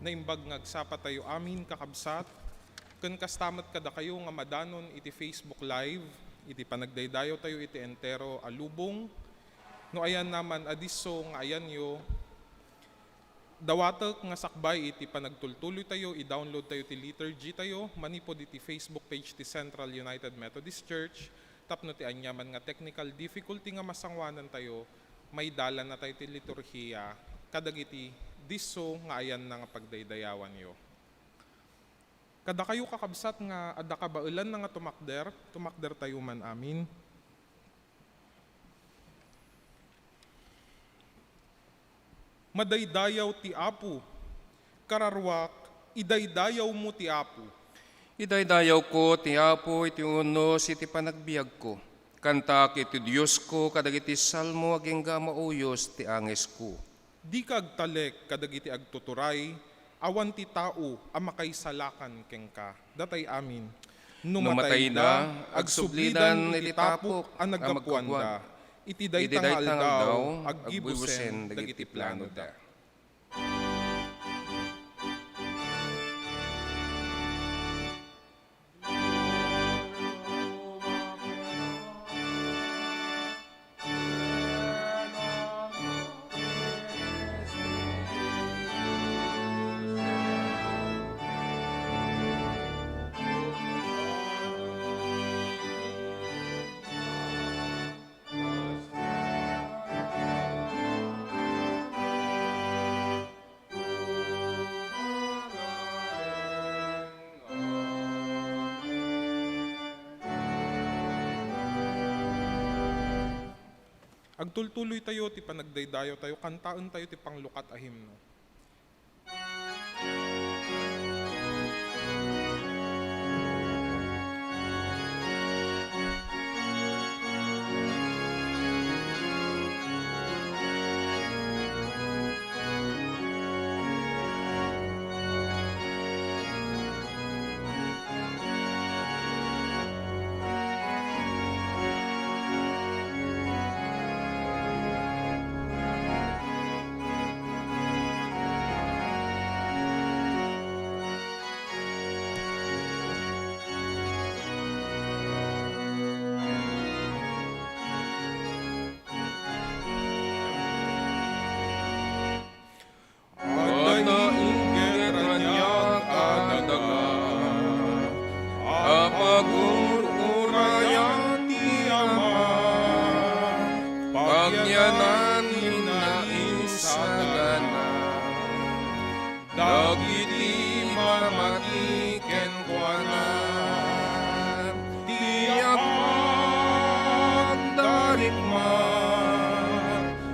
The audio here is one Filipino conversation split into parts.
naimbag ngagsapa tayo amin kakabsat, ken kastamat kada kayo nga madanon iti Facebook Live, iti panagdaydayo tayo iti entero alubong, no ayan naman adiso nga ayan yo, dawatek nga sakbay iti panagtultuloy tayo, i-download tayo ti liturgy tayo, manipod iti Facebook page ti Central United Methodist Church, tapno ti anyaman nga technical difficulty nga masangwanan tayo, may dala na tayo ti liturhiya, kadagiti diso nga ayan na nga pagdaydayawan yo. Kada kayo kakabsat nga adda kabailan na nga tumakder tayo man amin. Madaydayaw ti Apo, kararwak, idaydayaw mo ti Apo. Idaydayaw ko ti Apo iti unos iti panagbiag ko. Kantak iti Diyos ko kadagiti salmo aging mauyos ti anges ko. Di kagtalek kadagiti agtuturay, awan ti tao amakaysalakan kengka. Datay amin. Numatay na, agsublidan iti tapok ang nagkapuanda. Iti daytang aldaw, aggibusen dagiti plano da. Agtultuloy tayo, ti panagdaydayo tayo, kantaon tayo, ti panglukat a himno.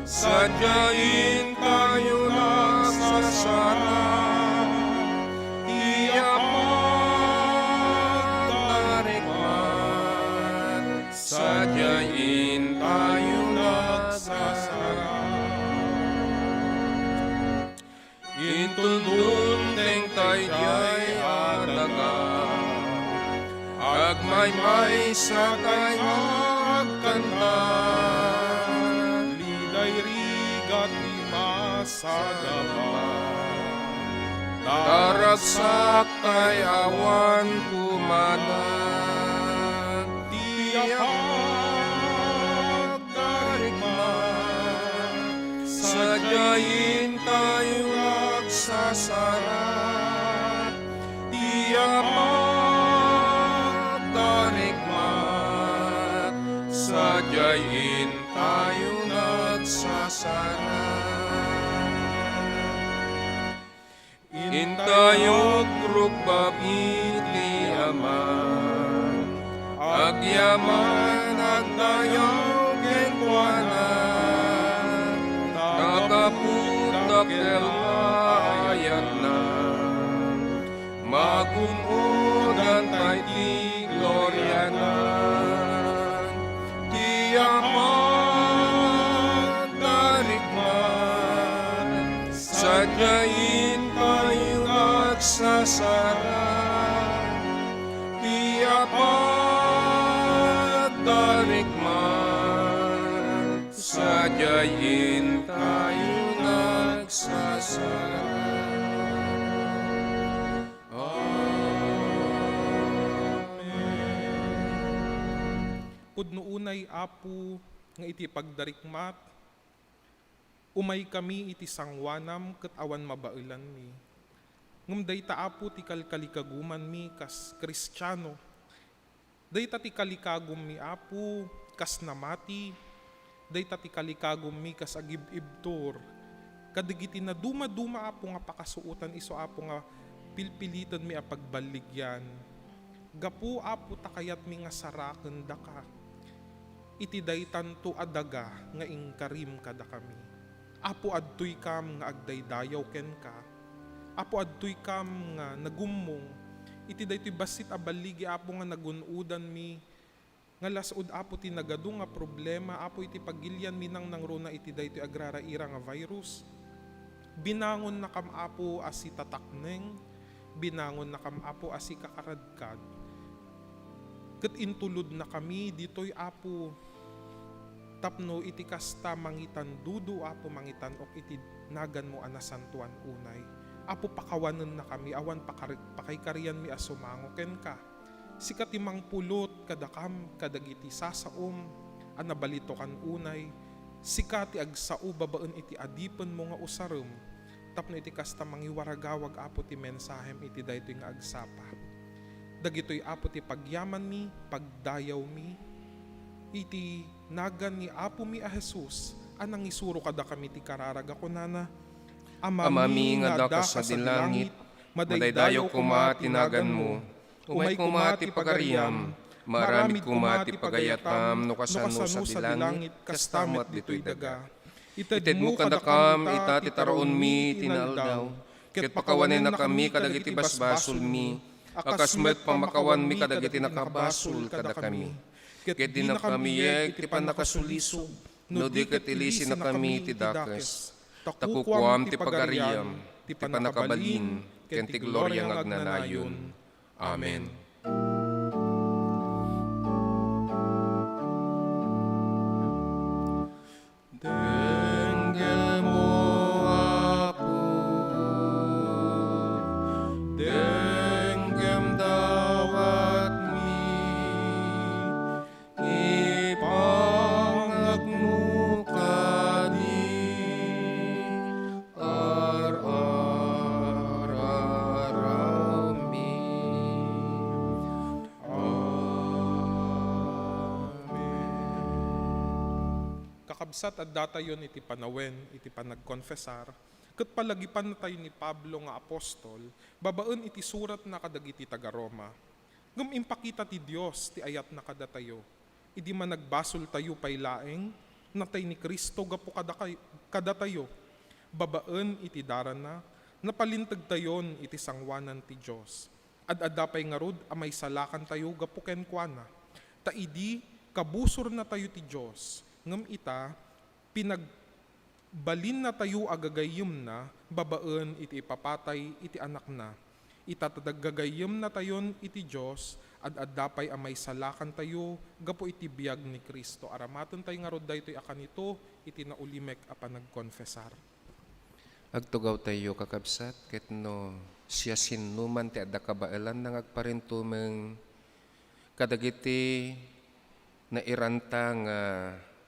Sadyain tayo na sa sana, tiyak magdarikman. Sadyain tayo na sa sana. Intundun tayo diyay adaga, agmay-may sa tayo agkanta. Daragsak kay awan kumanan, tiyak darigman. Sadyain tayo agsasarat, tiyak darigman. Sadyain tayo nagsasarat. Intayog rugbabiti aman, agyaman agdayog kenkwanan, nakaputak delmayat na, magumudan tayo di gloryanan, tiyak magdarikman, sadyain sasaran, tiyak magdarikman, sadyain tayo nagsasaran. Pudno unay Apo nga iti pagdarikmat, umay kami iti sangwanam ket awan mabailan mi. Ngem dayta Apo ti kalkalikaguman mi kas Kristiyano. Dayta ti kalikagum mi Apo kas namati. Dayta ti kalikagum mi kas agibibtor. Kadigiti na duma-duma Apo nga pakasuutan iso Apo nga pilpilitan mi a pagbaligyan. Gapu Apo takayat mi nga saraken daka. Iti daytan to adaga nga ingkarim kada kami. Apo adtoy kam nga agdaydayaw ken ka. Apo adtoy kam nga nagummong. Iti daytoy basit a baligi Apo nga nagunudan mi. Nga lasud Apo ti nagadu nga problema Apo iti pagilyan mi nang nangruna iti daytoy agraraira nga virus. Binangon na kam Apo asi tatakneng. Binangon na kam Apo asi kakaradkad. Ket intulod na kami ditoy Apo tapno iti kasta mangitan dudu Apo mangitan ok iti nagan mo anasantuan unay. Apo pakawanen na kami awan pakaykarian mi asumango ken ka. Sikat imang pulot kadakam kadagiti sasaom anabalito kan unay. Sikat ti agsao babaen iti adipen mo nga usarem tapno iti kasta mangiwaragawag Apo ti mensahem iti daytoy nga agsapa. Dagitoy Apo ti pagyaman mi, pagdayaw mi, iti nagan ni Apo mi a Jesus, anang isuro kada kami ti kararaga ko nana. Amami nga daka sa dilangit, madaydayo kuma tinagan mo, umay kuma ti pagariam, maramid kuma ti pagayatam, no kasano sa dilangit, kastamat dito'y daga. Ited mo kadakam, itati taroon mi, tinaldaw, ket pakawanin na kami kadagiti basbasol mi, akasmet pamakawan mi kadagiti nakabasol kada kami. Ket di na kami yek ti panakasulisog, no di ket ilisin na kami ti dakes. Takukuam ti pagariam, ti panakabalin, ken ti gloria nga agnanayon. Amen. Denggem mo Apo, denggem dawat mi, ipangagno kadi, ar-araraw mi. Kakabsat at datayon iti panawen, iti panagkonfesar, ket palagipan na tayo ni Pablo nga apostol, babaen iti surat na kadagiti taga Roma. Ngem impakita ti Dios ti ayat na kadatayo, idi man nagbasol tayo pay laeng, natay ni Kristo gapo kadatayo, babaen iti darana, napalintag tayon iti sangwanan ti Dios. Ad-adapay nga rod amay salakan tayo gapo ken kuana. Ta idi kabusor na tayo ti Dios. Ngem ita pinagbalin na tayo agagayem na babaen iti ipapatay iti anak na. Ita tadagagayem na tayon iti Dios ad-adapay amay salakan tayo gapo iti biag ni Kristo. Aramaton tayo nga rod daytoy akanito iti naulimek a panagkonfesar. Agtugaw tayo kakabsat, ket no siya sinuman ti adda kabailan nang agparintumeng kadagiti na iranta nga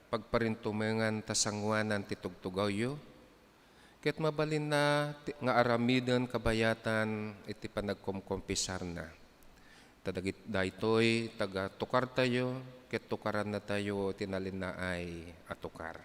pagparintumengan tasangwanan ti tugtugawyo, ket mabalin na nga aramiden kabayatan iti panagkomkompisar na. Tadagit daytoy taga tukar tayo, ket tukaran na tayo tinalin na ay atukar.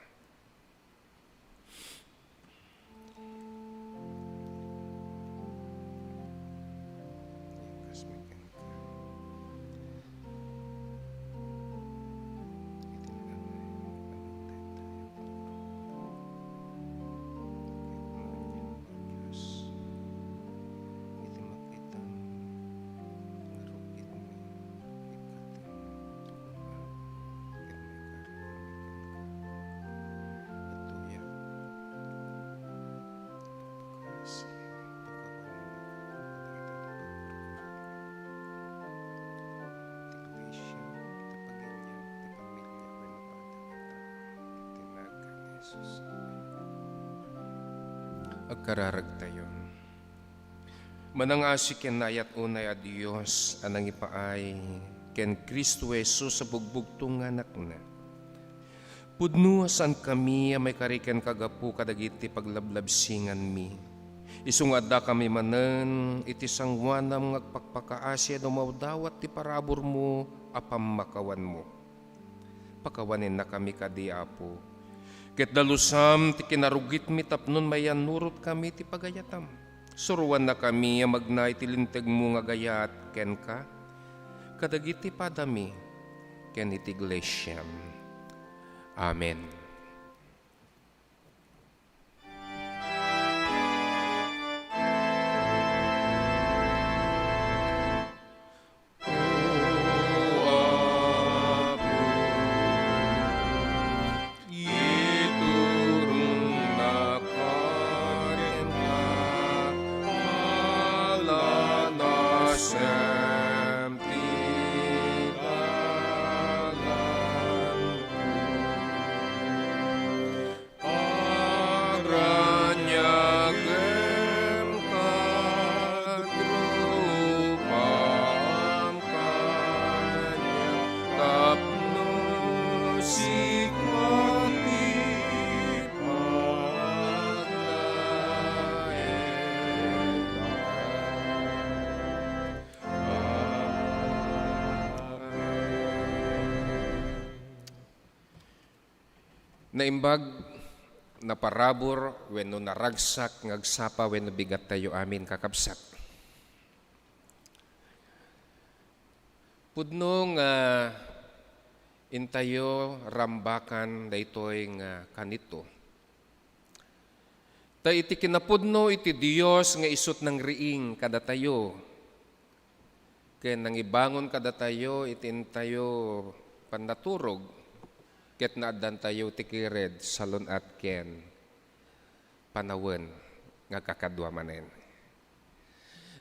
Agkararag tayo. Manangasik yan na ayat unay a Diyos, anang ipaay, ken Kristo Jesus sa bugbugtong nga anak na. Pudno saan kami may kariken kagapu kadagiti paglablabsingan mi. Isungada kami manen iti sangwanam ngagpakpakaasya dumawdawat ti parabor mo apam makawan mo. Pakawanin na kami kadi Apo. Ket dalusam ti kinarugit mi tapnon mayan nurot kami ti pagayatam. Suruan na kami magnay ti linteg mo nga gayat ken ka. Kadagiti padami ken iti iglesyam. Amen. Naimbag na parabor wenno naragsak ngagsapa wenno bigat tayo amin kakabsat. Pudno nga intayo rambakan daytoy nga kanito. Ta iti kinapudno iti Dios nga isut ng riing kada tayo. Ken nang ibangon kada tayo iti intayo pannaturog. Ket naadan tayo tikired salon at ken panawen nga kakadwa manen.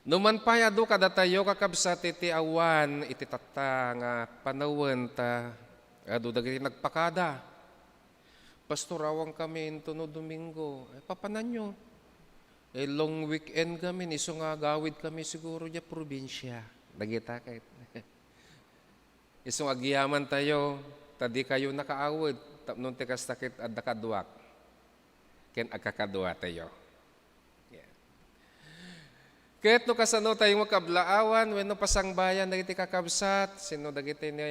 Numan payado kada tayo kakabsat iti awan iti tata nga panawen ta adu dagiti nagpakada. Pastorawang kami into no Domingo. Papanan nyo. Long weekend kami iso nga gawid kami siguro diya probinsya. Dagita kahit. Iso nga giyaman tayo. Tadi kayo nakaawid, tapnon ti kastakit at nakaduak. Ken agkakadua tayo. Yeah. Ket no kasano tayo makablaawan, wenno pasangbayan dagiti kakabsat, sino dagiti ni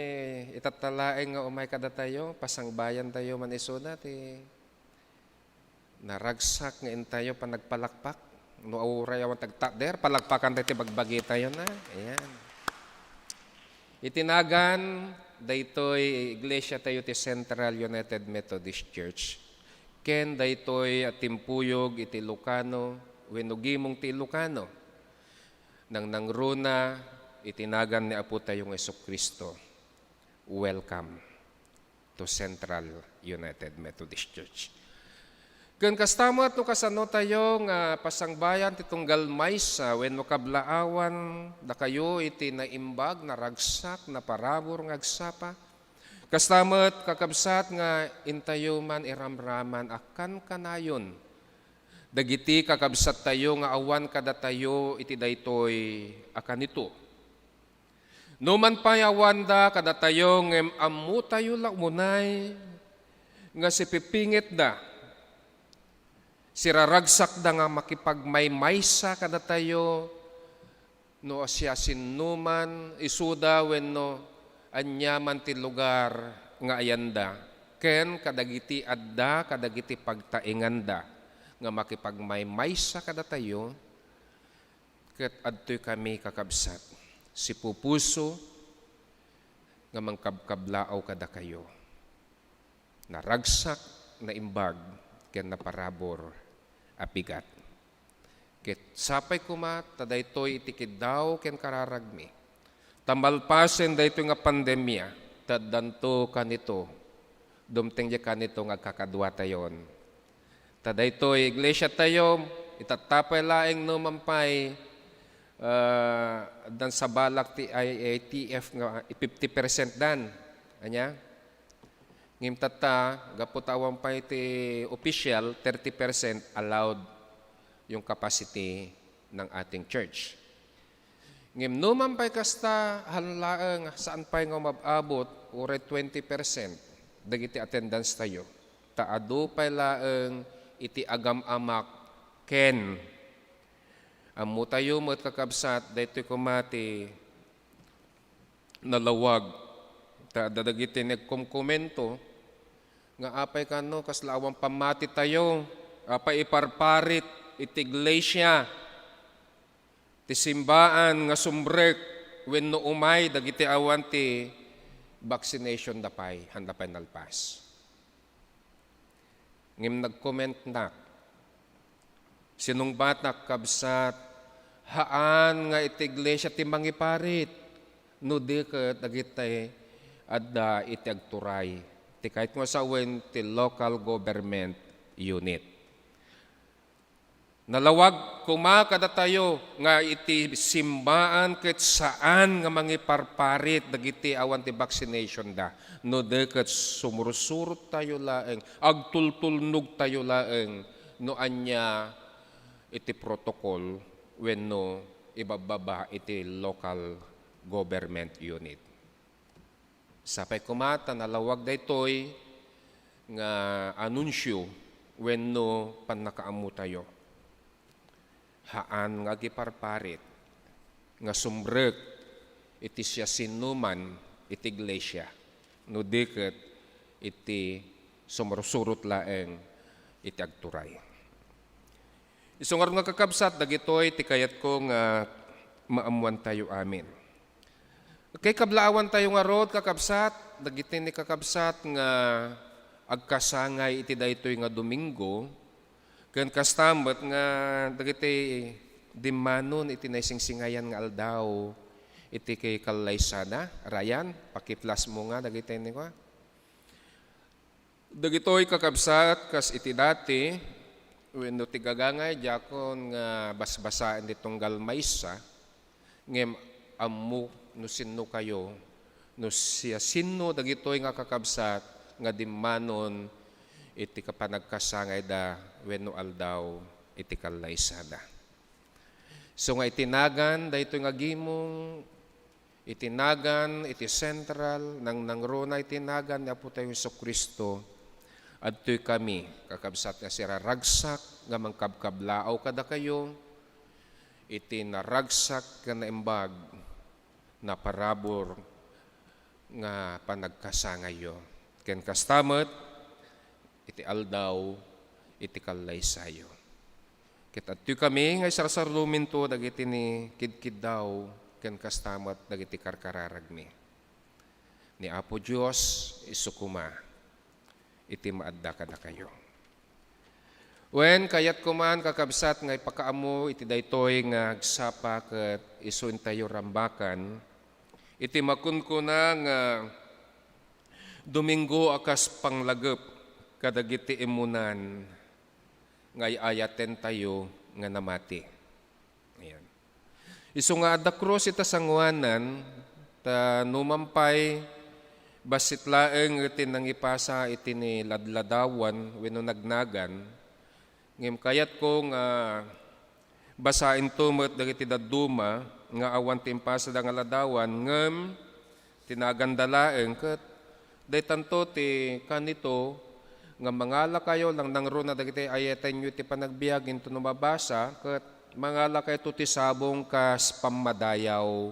itatalaeng nga umay kada tayo, pasangbayan tayo manisuna ti naragsak nga tayo panagpalakpak. No auray awan tagtakder, palakpakan tayo ti bagbagi tayo na. Ayan. Itinagan daytoy iglesia tayo ti Central United Methodist Church. Ken daytoy at timpuyog iti Ilocano, wenno gimong ti Ilocano. Nang nangruna itinagan ni Apo tayong Jesucristo. Welcome to Central United Methodist Church. Ken kastama to kasano tayo nga pasangbayan ti tunggal maysa wenno kablaawan da kayo iti naimbag naragsak na parabor ngagsapa. Kastamet kakabsat nga intayo man iramraman akan kanayon. Dagiti kakabsat tayo nga awan kada tayo iti daytoy akan ito. Numan payawan da kada tayo ngem ammo tayo lamunay nga si pipingit da. Siraragsak da nga makipagmaymaysa kada tayo no asya sinuman isuda wenno anyaman ti lugar nga ayanda ken kadagiti adda kadagiti pagtainganda nga makipagmaymaysa kada tayo ket adtoy kami kakabsat si pupuso nga mangkabkablaaw kada kayo naragsak na imbag ken na parabor apigat. Ket sapay kuma tadaytoy itikidaw ken kararagmi. Tamalpasen daytoy nga pandemya taddanto kanito. Dumteng ja kanito nga kakadwa tayon. Tadaytoy iglesia tayo itatapay laeng no mampay dan sa balak ti IATF nga 50% dan. Anya? Ngim tata, gaputawan pa iti official, 30% allowed yung capacity ng ating church. Ngem numan pa'y kasta hanlaeng saan pa'y nga mababot ure 20% dagiti attendance tayo. Taado pa'y laeng iti agam-amak ken. Ammo tayo mo't kakabsat daytoy kumati nalawag. Dagiti nagkomkomento nga apay kano kaslawang pamati tayo. Apay iparparit iti iglesia. Ti simbaan nga sumbrek wenno umay dagiti awan ti vaccination dapay handapay nalpas. Ngem nag-comment na sinungbat na kabsat haan nga iti iglesia ti mangiparit no diket dagiti adda iti agturay ti kahit nga sawen ti local government unit. Nalawag kumakada tayo nga iti simbaan ket saan nga mangiparparit dagiti awan ti vaccination da. No deket sumursurot tayo laeng, agtultulnog tayo laeng, no anya iti protocol wenno ibababa iti local government unit. Sapay kumata nalawag daytoy nga anunsyo wenno pannakaamu tayo. Haan nga giparparit nga sumbrek iti siya sinuman iti iglesia no diket iti sumursurot laeng iti agturay. Isungar nga kakabsat dagitoy ti kayat ko nga maamuan tayo amin. Kay kablaawan tayo nga rod kakabsat dagiti ni kakabsat nga agkasangay iti daytoy nga Domingo. Ken kastambat nga dagiti dimanon iti naisingsingayan nga aldaw iti kay Kalaysada. Ryan, pakiplas mo nga dagiti ni ko. Dagitoy kakabsat kas iti dati wenno ti gagangay diakon nga basbasaan ditong galmaysa ngem ammo no sinno kayo no siya sinno dagitoy nga kakabsat nga dimanon iti kapanagkasangay da wenno aldaw iti Kalaysada. So nga itinagan daytoy nga gimong itinagan iti sentral nang nangrona itinagan ni Apo tayo Jesucristo adtoy kami kakabsat nga siraragsak nga mangkabkablaaw kada kayo iti naragsak nga naimbag na parabor nga panagkasangayo ken kastamet iti aldaw, iti Kalaysayo. Kita ito kami, ngay sarsarumin to, dagiti ni kidkid daw, ken kastamat, dagiti karkararag mi. Ni Apo Diyos, isukuma, iti maadda kada kayo. Wen, kayat kuman, kakabsat, ngay pakaamo, iti daytoy, nga agsapa, ket isuin tayo rambakan, iti makunkuna, nga Domingo akas panglagep, kadagiti imunan ngay ayaten tayo nga namati. Ayan. Isu nga adda krus ita sangwanan ta numampay basit laeng iti nangipasa iti ni ladladawan wenno nagnagan ngem kayat ko nga basain to met dagiti dadduma nga awan ti impasa da nga ladawan ngem tinagandalaeng ket daytanto ti kanito nga mangala kayo lang nangro na dagiti ayatan nyo ti panagbiag into mabasa ket mangala kayo ti sabong kas pamadayaw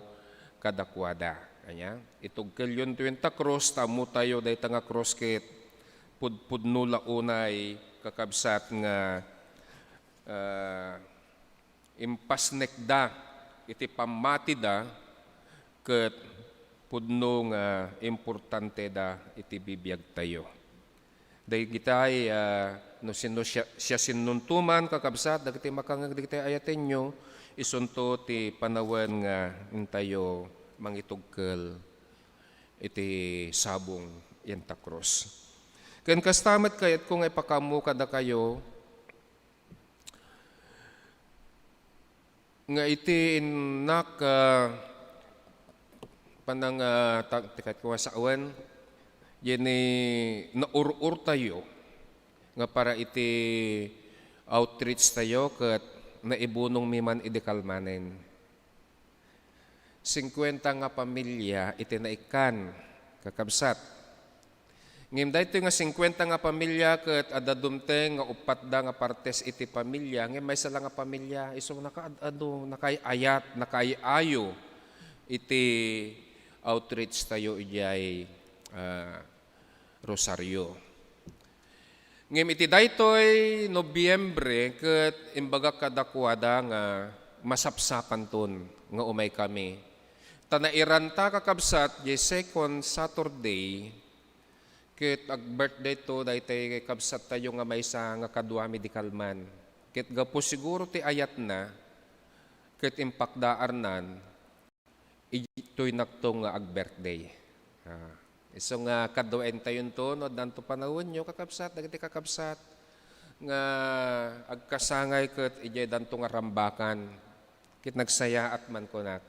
kadakwada. Kanya itugkel yun tuwing ta cross tamo tayo dayta nga cross ket pudpudno launay kakabsat nga impasnekda iti pamati da ket pudno nga importante da iti bibiyag tayo. Day gitay no sino siya sinuntuman kakabsat dagiti makangag dagiti ayaten nyo isunto ti panawen nga intayo mangitugkel iti sabong yenta cross. Ken kastamet kayat kung ipakamu kada kayo nga iti inak panang tikat ko sa awan yeni naurur tayo nga para iti outreach tayo ket naibunong miman idikalmanen. 50 nga pamilya itinaikan kakabsat. Ngem daytoy nga 50 nga pamilya ket adda dumteng nga upat da nga partes iti pamilya, ngem may sala nga pamilya iso nakayayat, nakayayo iti outreach tayo ijay Rosario. Ngem iti daytoy Nobyembre ket imbaga kadakwada nga masapsapan ton nga umay kami. Tanairan ta kakabsat di second Saturday ket ag birthday to daytay kabsat tayo nga maysa nga kadua medical man. Ket gapo siguro ti ayat na ket impakdaarnan ito'y naktong nga ag birthday. Iso nga kaduain tayon to no danto panahon nyo kakabsat dagiti kakabsat nga agkasangay ket ijay danto nga rambakan ket nagsaya at man kunat.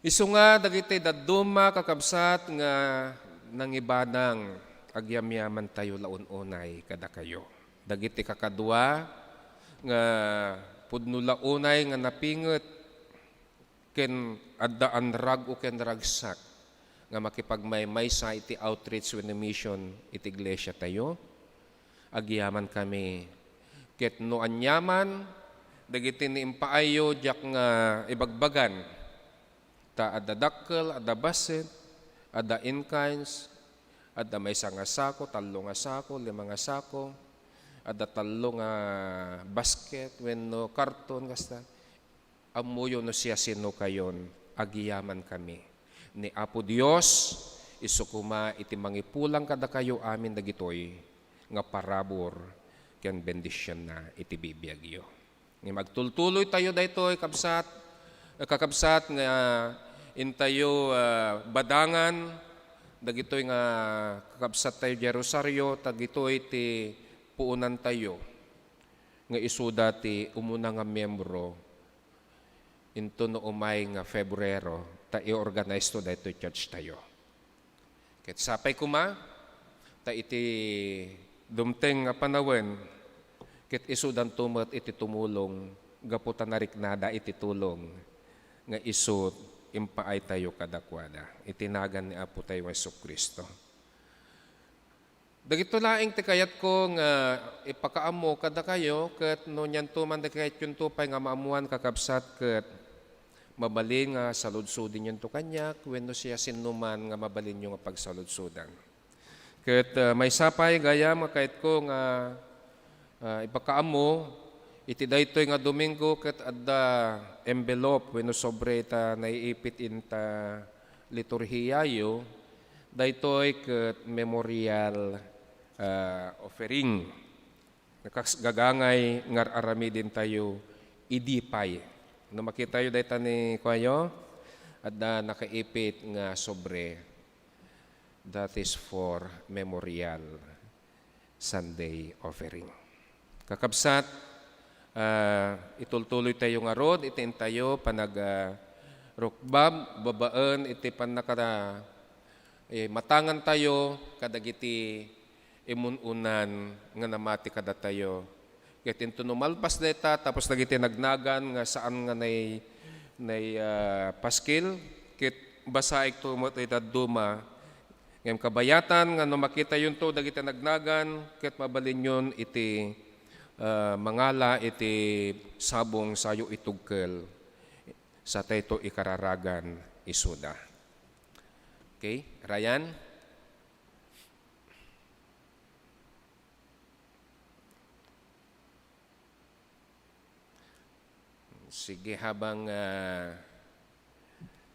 Iso nga dagiti dadduma kakabsat nga nangibadang agyamyaman tayo laun-unay kada kayo. Dagiti kakadua nga pudno launay nga napinget ken adda anrag o ken ragsak nga makipagmaymay sa iti outreach when the mission iti iglesia tayo. Agyaman kami. Ket no anyaman dagiti ni impaayo jak nga ibagbagan ta adda dakkel, adda basit, adda in-kinds, adda maysa nga sako, 3 nga sako, 5 nga sako, adda 3 nga basket, wenno karton kasta. Amuyo no siya sino kayon, agiyaman kami. Ni Apo Dios isukuma iti mangipulang kada kayo amin dagitoy nga parabor ken bendisyon na iti bibiyagyo. Ni magtultuloy tayo daytoy kakabsat nga intayo badangan dagitoy nga kakabsat tayo di Rosario dagitoy ti puunan tayo nga isuda ti umuna nga miyembro into no umay nga Febrero ta i-organize to daytoy church tayo. Ket sapay kuma ta iti dumteng nga panawon ket isudan tumet iti tumulong gaputa nariknada iti tulong nga isut impaay tayo kadakwada. Itinagan ni Apo tayo Jesucristo. Dagito laing ti kayat ko nga ipakaamo kada kayo ket no nyan tuman da kayat yun tupay nga maamuan kakabsat ket mabalin nga saludsudin yun to kanyak wenno siya sinuman nga mabalin yung pagsaludsudan. Ket may sapay gaya makait ko nga ipakaamo iti daytoy nga Domingo ket adda envelope wenno sobre ta naiipit inta liturhiyayo daytoy ket memorial offering. Gagangay ngar aramidin tayo idipay. No makita tayo dayta ni Kuya adda nakaipit nga sobre that is for memorial Sunday offering. Kakabsat itultuloy tayo nga rod itin tayo panag rukbab babaan iti panakara matangan tayo kadagiti imununan nga namati kada tayo ket into numalpas deta tapos dagiti nagnagan nga saan nga nay paskil ket basaik to mo iti duma ngem kabayatan nga no makita yun to dagiti nagnagan ket mabalin yun iti mangala iti sabong sayo itugkel sa tayto ikararagan isuda. Okay, Ryan? Sige, habang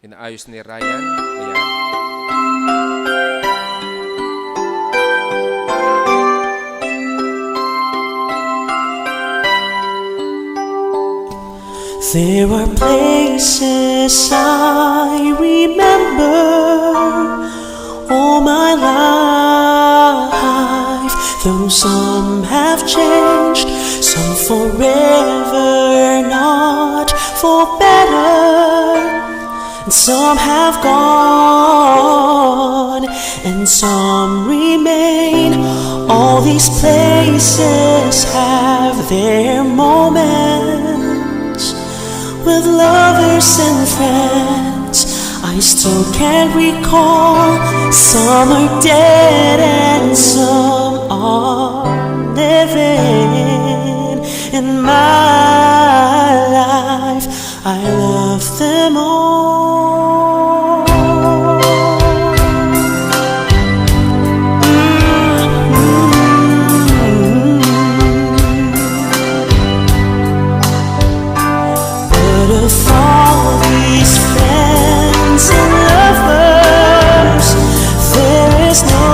inaayos ni Ryan, ayan. There are places I remember all my life, though some have changed, some forever, not for better, and some have gone, and some remain. All these places have their moments with lovers lovers and friends I still can't recall. Some are dead and some are living. In my life I love them all. But of all these friends and lovers, there is no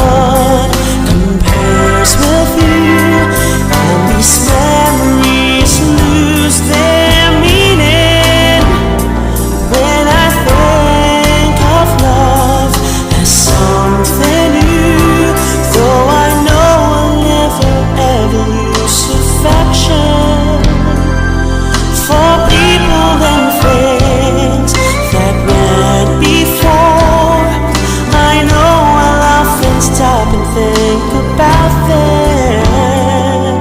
one compares with you. And these memories lose their meaning when I think of love as something new. Though I know I'll never ever lose affection for people and things that went before. I know I'll often stop and think about them.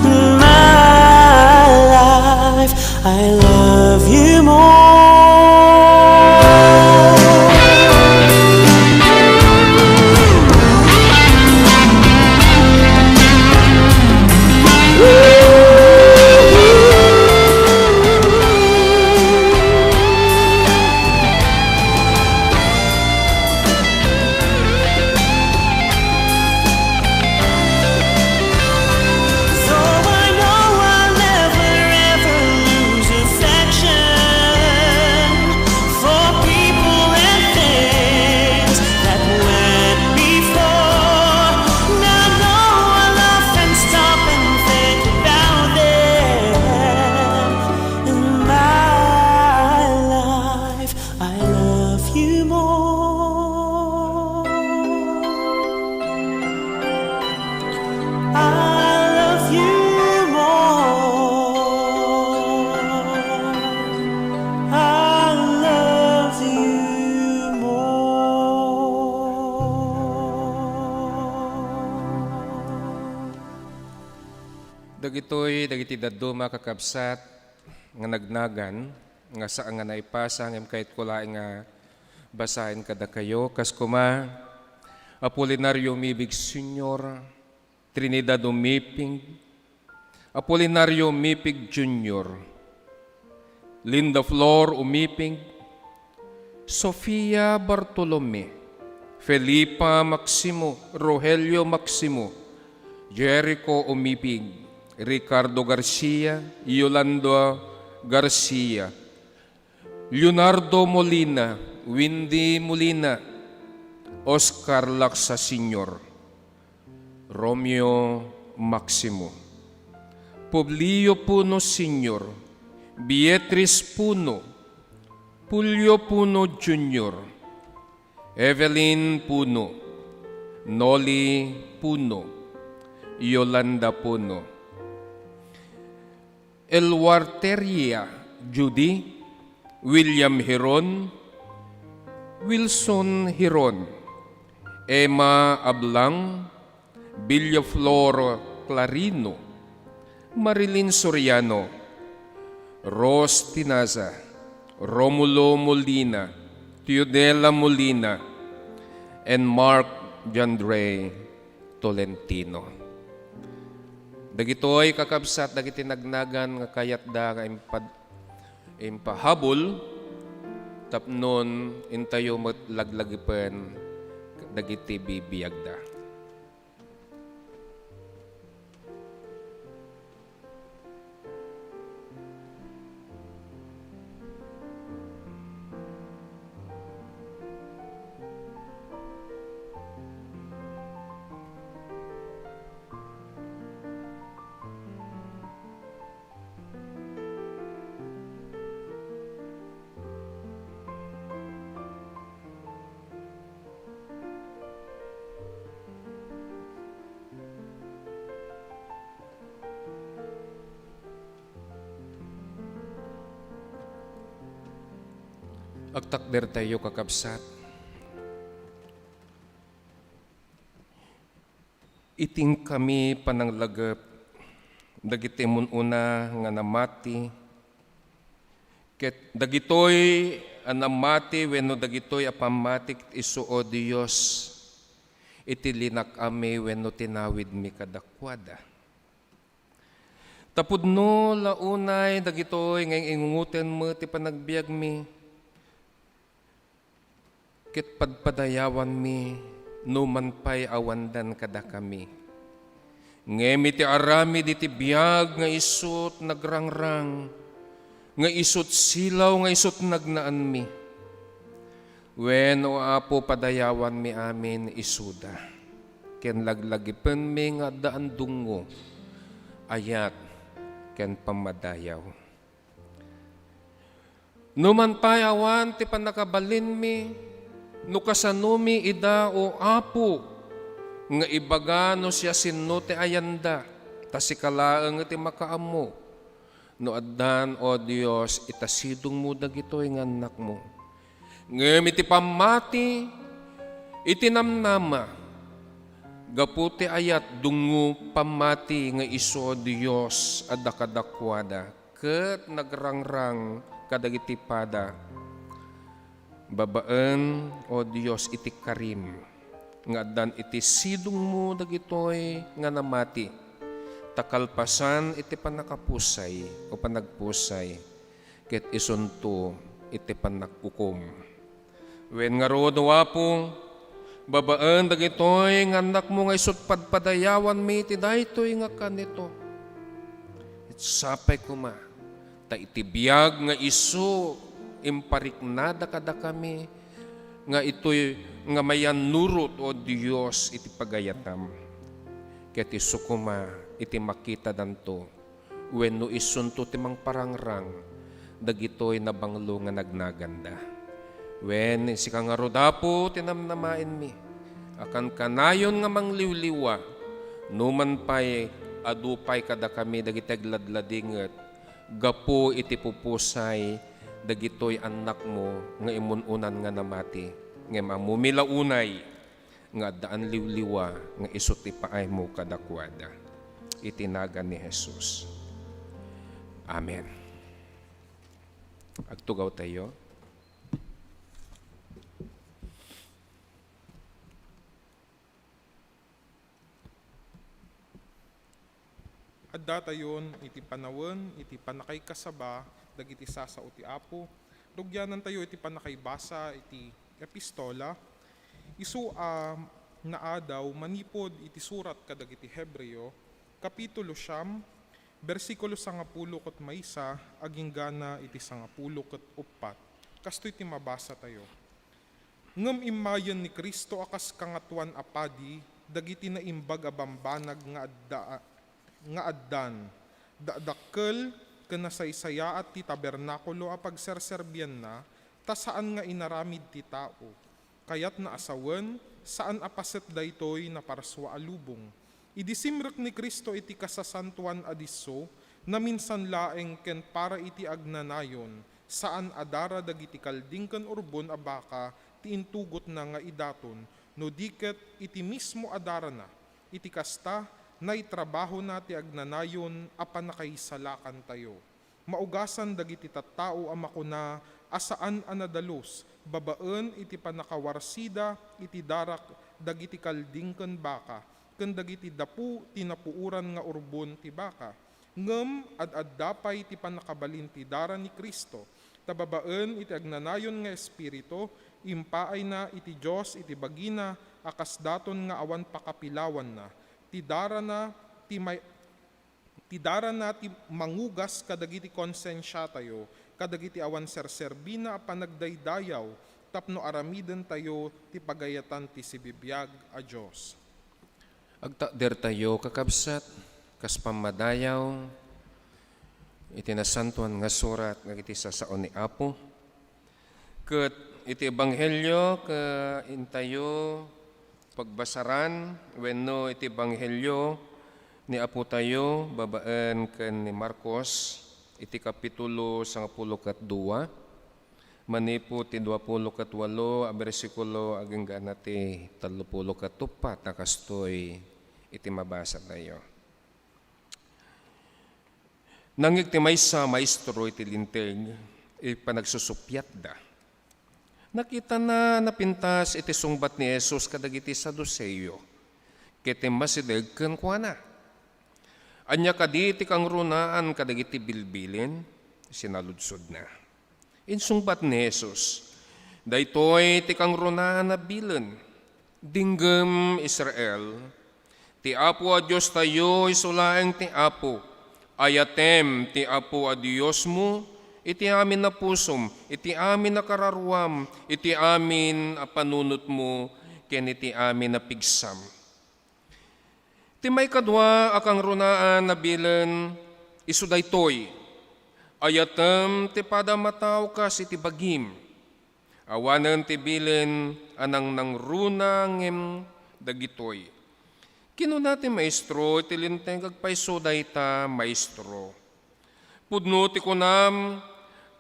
In my life, I love you more. Though I know I'll never ever lose affection for people and things that went before. Now I know I'll often stop and think about them. In my life, I love you more. I love you more. I love you more. Dagiti daduma kakabsat nga nagnagan nga saan nga naipasa ngem kahit kulaing nga basahin kada kayo kas kuma Apolinario Mibig Sr., Trinidad Umipig, Apolinario Umipig Jr., Linda Flor Umipig, Sofia Bartolome, Felipa Maximo, Rogelio Maximo, Jericho Umipig, Ricardo Garcia, Yolanda Garcia, Leonardo Molina, Windy Molina, Oscar Laksa Sr., Romeo Maximo, Publio Puno Sr., Beatrice Puno, Julio Puno Jr., Evelyn Puno, Noli Puno, Yolanda Puno, Elwarteria Judy, William Hiron, Wilson Hiron, Emma Ablang, Villaflor Clarino, Marilyn Soriano, Ros Tinaza, Romulo Molina, Teodela Molina, and Mark Jandre Tolentino. Dagitoy kakabsat dagiti nagnagan nga kayat da nga impahabol tapnon intayo matlaglagipen dagiti bibiyagda. Agtakder tayo kakabsat. Iting kami pananglagap, dagiti mununa nga namati, Ket dagitoy anamati wenno dagitoy apamatik isu o Dios iti linak ami wenno tinawid mi kadakwada. Tapudno launay dagitoy ngayong ingunguten mo ti panagbiag mi ket padpadayawan mi numan pay awandan kada kami. Ngemi ti arami di ti biag nga isut nagrangrang, nga isut silaw, nga isut nagnaan mi. Wen o Apo padayawan mi amin isuda. Ken laglagipen mi nga daan dungo, ayat ken pamadayaw. Numan pay awan ti panakabalin mi, nukasanumi ida o Apo, nga ibaga no siya sinno ti ayanda, tasikalaeng ti makaamo, no addan o Dios itasidong mo dagitoy nga anak mo. Ngem iti pamati, itinamnama, gaputi ayat dungo pamati nga iso Dios adda kadakwada, ket nagrangrang kadagiti pada, babaen o Dios iti karim, nga dan iti sidong mo dagitoy nga namati, takalpasan iti panakapusay o panagpusay, ket isunto iti panakukom. Wen nga rodo Apo, babaen dagitoy nga anak mo nga isut padpadayawan mi iti daytoy nga kanito. Sapay kuma, ta iti biag nga isu impariknada kada kami, nga ito'y nga mayan nurot o Diyos iti pagayatam. Ket isukuma iti makita danto, wenno isunto ti mang parangrang, dagitoy nabanglo nga nagnaganda. Wen si kang arodapo tinamnamain mi, akan kanayon nga mangliwliwa, numan pay adupay kada kami dagiti agladladinget, gapo iti pupusay, dagitoy anak mo nga imununan nga namati, nga mamumilaunay, nga daan liwliwa, nga isut ipaay mo kadakwada. Itinagan ni Jesus. Amen. Agtugaw tayo. Adda tayon iti panawen, iti panakay kasaba, dagiti sasa ti Apo. Dugyanan tayo iti panakay basa, iti epistola. Isu naadaw manipod iti surat kadagiti Hebreo, kapitulo 9, bersikulo 10 ket maysa, aging gana iti 10 ket 4. Kasto iti mabasa tayo. Ngem imayen ni Kristo akas kangatuan apadi, dagiti naimbag a bambanag nga addan, dakkel ken nasaysaya at ti tabernakulo a pagserserbian na, ta saan nga inaramid ti tao, kayat na asawen, saan apaset daytoy na parswa alubong. Idisimrek ni Kristo iti kasasantuan adiso, na minsan laeng ken para iti agnanayon, saan adara dagiti kalding ken urbon a baka, ti intugot na nga idaton, no diket iti mismo adara na, iti kasta, naitrabaho na ti agnanayon a panakaisalakan tayo. Maugasan dagiti tattao a makuna asaan anadalos, babaen iti panakawarsida iti darak dagiti kalding ken baka, ken dagiti dapu tinapuuran nga urbon ti baka. Ngem ad-addapay ti panakabalin ti dara ni Kristo, tababaen iti agnanayon nga espiritu, impaay na iti Dios iti bagina, akas daton nga awan pakapilawan na. Tidara na ti mangugas kadagiti konsensya tayo, kadagiti awan serserbina a panagdaydayaw, tapno aramiden tayo ti pagayatan ti sibibiyag a Dios. Agtakder tayo kakabsat, kas pamadayaw, iti nasantuan nga surat nga iti sasaon ni Apo. Ket iti ebanghelyo ka intayo pagbasaran, wenno iti ebanghelyo ni Apo tayo, babaen ken ni Marcos, iti kapitulo 12, manipo ti 28 a bersikulo aging gana ti 34 na kastoy iti mabasa tayo. Nangik ti maysa maestro iti linteg, panagsusupyat da. Nakita na napintas iti sungbat ni Jesus kadagiti Saduceo, kete masideg ken kuana. Anya kaditi kang runaan kadagiti bilbilin, sinaludsod na. Insungbat ni Jesus, daytoy ti kang runaan na bilen, dinggem Israel, ti Apo a Diyos tayo isulaeng ti Apo, ayatem ti Apo a Diyos mo, iti amin na pusom, iti amin na kararuam, iti amin a panunot mo, ken iti amin na pigsam. Ti may kadwa akang runaan na bilen, isu daytoy, ayatem ti padamataw kas iti bagim, awanen ti bilen anang nang runangem dagitoy. Kinuna ti maestro, iti linteng agpaiso dayta maestro. Pudno ti kunam,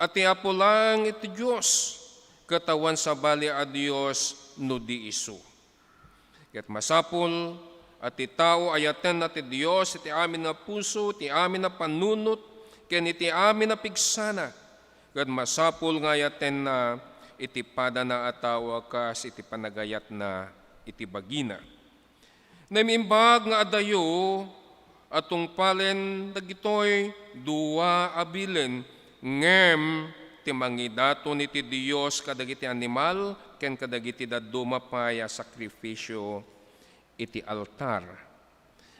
at ti Apo lang iti Diyos, katawan sa bali a Diyos no di isu. Ket masapul, at ti tao ayaten na ti Diyos, iti amin na puso, iti amin na panunot, ken iti amin na pigsana. Ket masapul nga ayaten na iti pada na atawa kas iti panagayat na iti bagina. Namimbag nga adayo, atong palen dagitoy duwa abilen ngem ti mangidato ni ti Dios kadagiti animal ken kadagiti daduma paya sakrifisyo iti altar.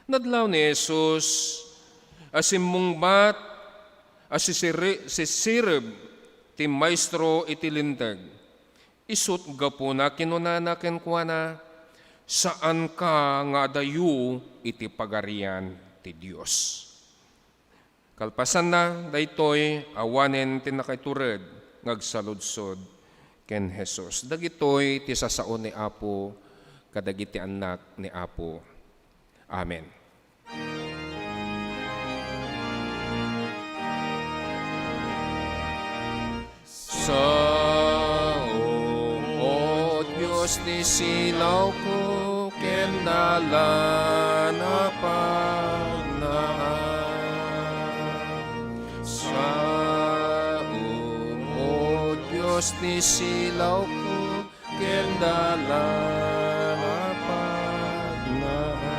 Nadlaw ni Jesus asimmungbat asisirib ti maestro iti linteg. Isut gapuna kinunana ken kuana, saan ka nga adayo iti pagarian ti Dios. Kalpasan na daytoy awanen ti nakaiturod ngagsaludsod ken Jesus. Dagitoy ti sasaon ni Apo kadagiti anak ni Apo. Amen. O Diyos ti silaw ko ken dalan a pagnaan. O Diyos ti silaw ko ken dalan a pagnaan.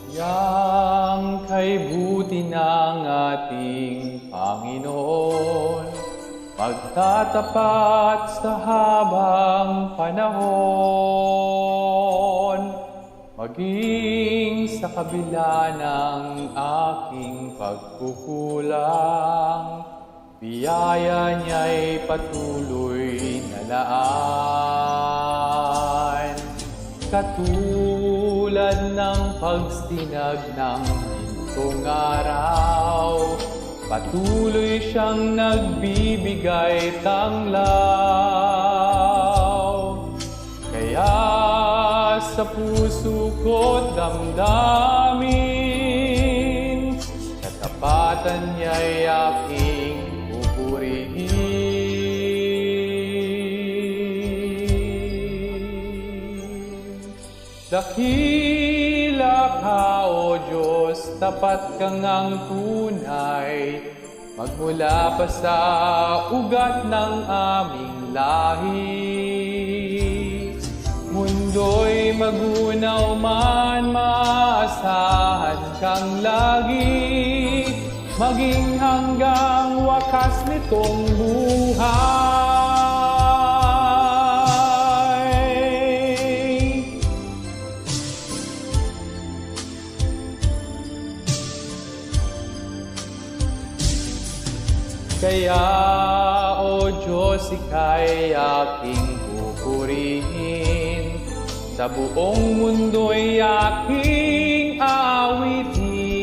Yang kay buti ng ating Panginoon, magtatapat sa habang panahon, maging sa kabila ng aking pagkukulang, biyaya niya'y patuloy na laan. Katulad ng pagsinag ng gintong araw, patuloy siyang nagbibigay tanglaw. Kaya sa puso ko't damdamin, katapatan niya'y aking pupurihin. Dakila ka, O Diyos, tapat kang ang tunay, magmula pa sa ugat ng aming lahi. Mundo'y magunaw man, maasahan kang lagi, maging hanggang wakas nitong buhay. Kaya, O Diyos, ika'y aking pupurihin, sa buong mundo'y aking aawitin.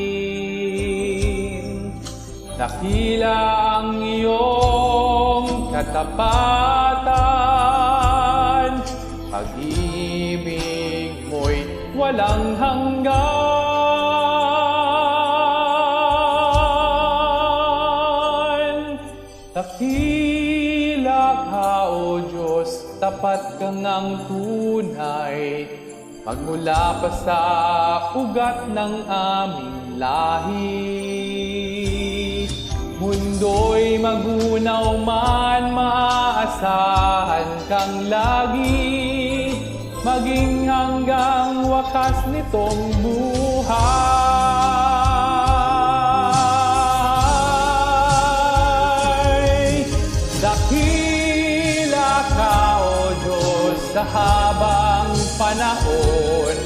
Dakila ang iyong katapatan, pag-ibig mo'y walang hanggan. Dakila ka, O Diyos, tapat ka ngang tunay, magmula pa sa ugat ng aming lahi. Mundo'y magunaw man, maaasahan kang lagi, maging hanggang wakas nitong buhay. Dakila ka, O Diyos, sa habang panahon,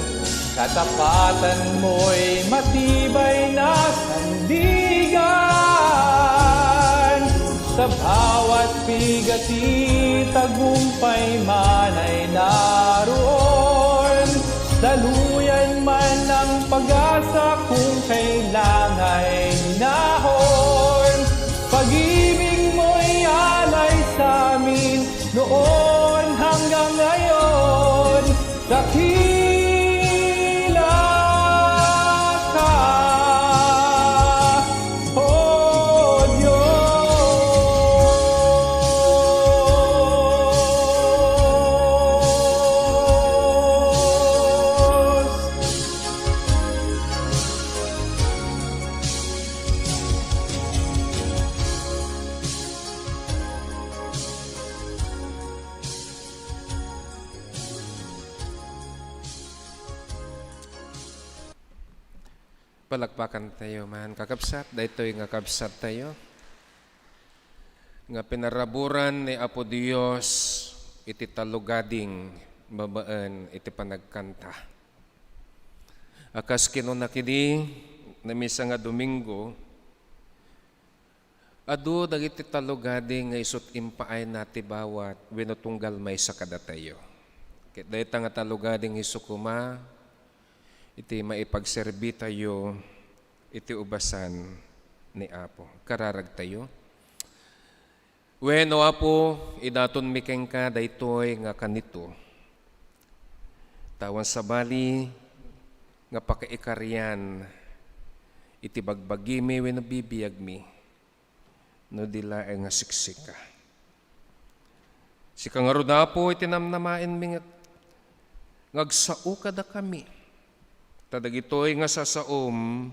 katapatan mo'y matibay na sandigan. Sa bawat bigati, tagumpay man ay naroon. Daluyan man ng pag-asa kung kailang ay hinahon. Pag-ibig mo'y alay sa amin noon hanggang ngayon. Dakila ka, O Diyos. Palakpakan tayo man kakabsat, daytoy nga kabsat tayo. Nga pinaraburan ni Apo Dios iti talugading babaan iti panagkanta. Akas kinunakidi na misa nga Domingo, adu dagiti talugading nga isut impaay nati bawat winutunggal may sakada tayo. Ket dayta nga talugading isukuma, iti maipagserbi tayo, iti ubasan ni Apo. Kararag tayo. Bueno, Apo, idaton mikeng ka daytoy nga kanito. Tawan sa bali, nga pakaikaryan, iti bagbagi mi wenno bibiyag mi, no dila nga siksika. Si kangaruda po, itinamnamain mi ngagsao kada kami. Tadagitoy nga sasaom,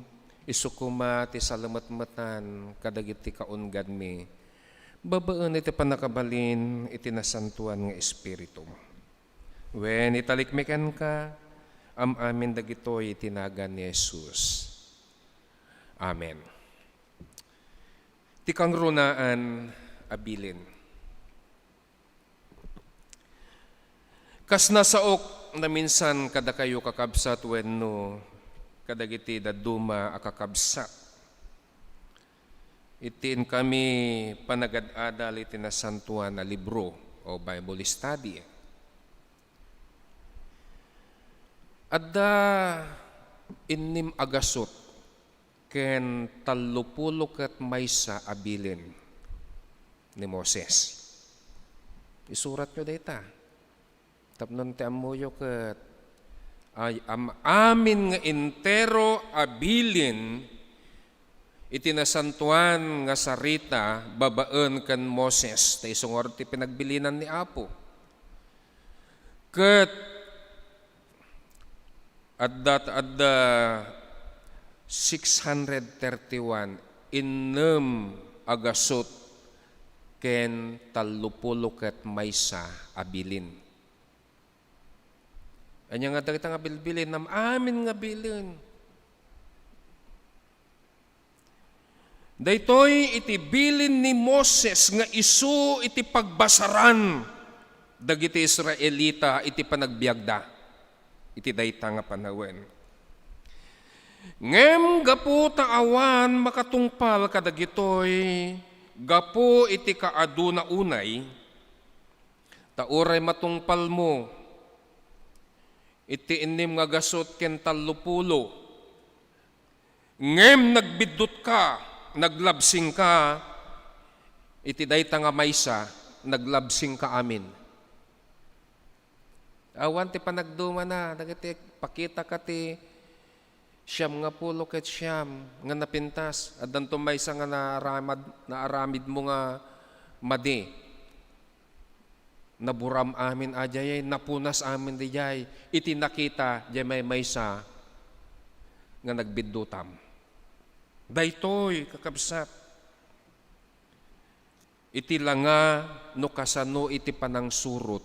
isukuma ti salamatmatan, kadagiti kaunggan mi. Babaan iti panakabalin, iti nasantuan nga Espiritu. When italikmikan ka, amin dagitoy itinagan ni Jesus. Amen. Ti kangrunaan abilin. Kas nasaok na minsan kada kayo kakabsat wenno kadagiti daduma akakabsat. Itin kami panagad-adal iti nasantuan na libro o Bible study. Adda inim agasot ken 30 ket maysa abilin ni Moses. Isurat nyo dayta. Tapnon ti amuyo ket ay amin nga entero abilin iti nasantuan nga sarita babaen ken Moses ta isungor ti pinagbilinan ni Apo. Ket adda 631 inem agasot ken 30 ket maysa abilin. Anya nga dagita nga bilbilin nam amin nga bilin. Daytoy iti bilin ni Moses nga isu iti pagbasaran dagiti Israelita iti panagbiagda iti dayta nga panawin. Ngem gapu ta awan makatungpal kadagitoy gapu iti kaadu na unay tauray matungpal mo iti inim nga gasot ken 30. Ngem nagbidot ka naglabsing ka, iti dayta nga maysa, naglabsing ka amin. Awan ti panagduma na, dagiti pakita ka ti siyam nga pulo ket siyam nga napintas, at danto maysa nga naaramid mo nga madi. Naburam amin ajay, napunas amin di jay, iti nakita jay may maysa nga nagbiddutam. Daytoy kakabsat, iti langa no kasano iti panang surot,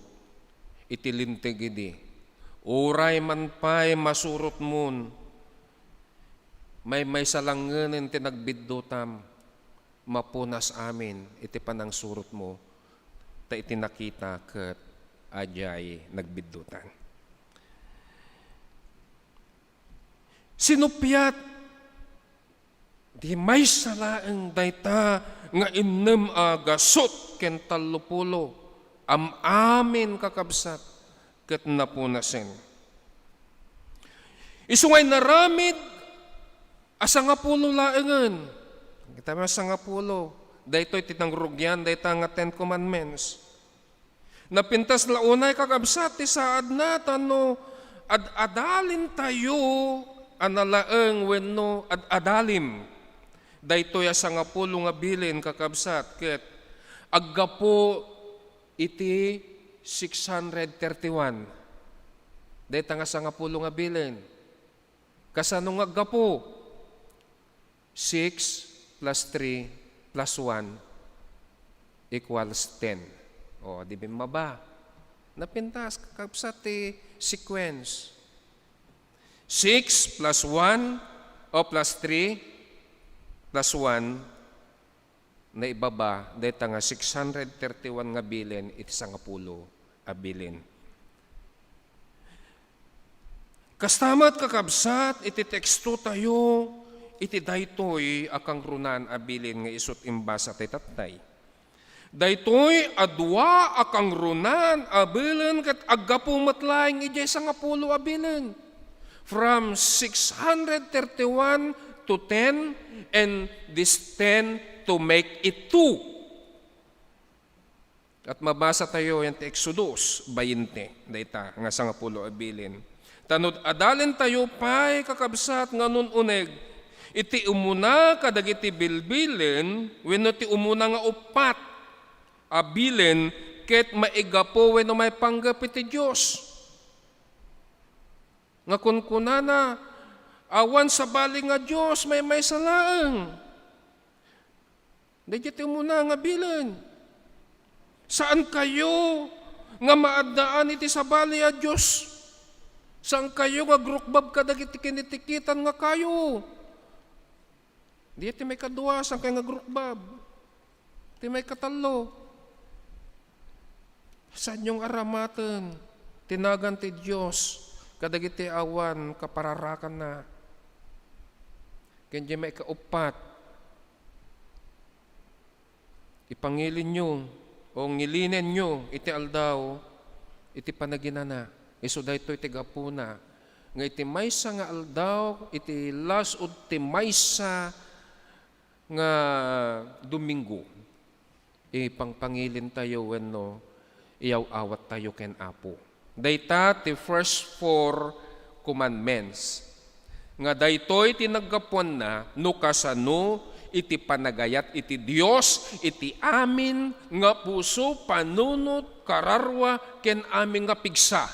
iti linteg idi. Uray man pa'y masurot mun, may salanganin ti nagbiddutam, mapunas amin iti panang surot mo, ta iti nakita ket ajay nagbiddutan. Sinupyat di may salaeng dayta nga innem agasot ken 30 amin kakabsat ket napunasen. Isungay naramid asa nga pulo laengen. Kita asa nga pulo. Daytoy tinangrugyan dayta nga 10 commandments. Napintas launay kakabsat ti saad na tano adalin tayo analaeng wenno adalim. Daytoy asa nga pulo nga bilin kakabsat ket aggapo iti 631. Dayta nga asa nga pulo nga bilin. Kasano nga aggapo? 6 plus 3 plus 1 equals 10. O, di ba ba? Napintas kakabsat ti sequence. 6 plus 1 o plus 3 plus 1 na ibaba, dahita nga 631 nga bilin, iti sangapulo a bilin. Kastamat kakabsat, iti teksto tayo, iti daytoy akang runan a bilin nga isut imbasa ti tatay. Daytoy adwa akang runan a bilin ket aggapu matlaing ijay sangapulo a bilin. From 631 to 10 and this 10 to make it 2. At mabasa tayo yung Exodus 20, dayta nga sangapulo abilin. Tanod adalin tayo pa'y kakabsat nga nun uneg, iti umuna kadagiti bilbilin, wenno ti umuna nga upat abilin, ket maigapo wenno may panggap iti Diyos. Nga kunkunana, awan sa bali nga Diyos, may salaang. Dagiti muna nga bilan. Saan kayo nga maadaan iti sa bali a Diyos? Saan kayo nga grukbab ka dagiti kinitikitan nga kayo? Di iti may kadua, saan kayo nga grukbab? Iti may katalo. Saan yung aramatan? Tinagan ti Diyos. Kadagiti awan, kapararakan na. Kanya may kaupat. Ipangilin nyo, o ngilinin nyo, iti aldaw, iti panaginana. Iso dayto iti gapuna. Nga iti maysa nga aldaw, iti lasud ti maysa nga Domingo. Ipangpangilin tayo wenno, iyaw awat tayo ken Apo. Dayta ti first 4 commandments. Nga daytoy tinaggapuan na no kasano iti panagayat iti Dios iti amin nga puso panunot kararwa ken amin nga pigsa.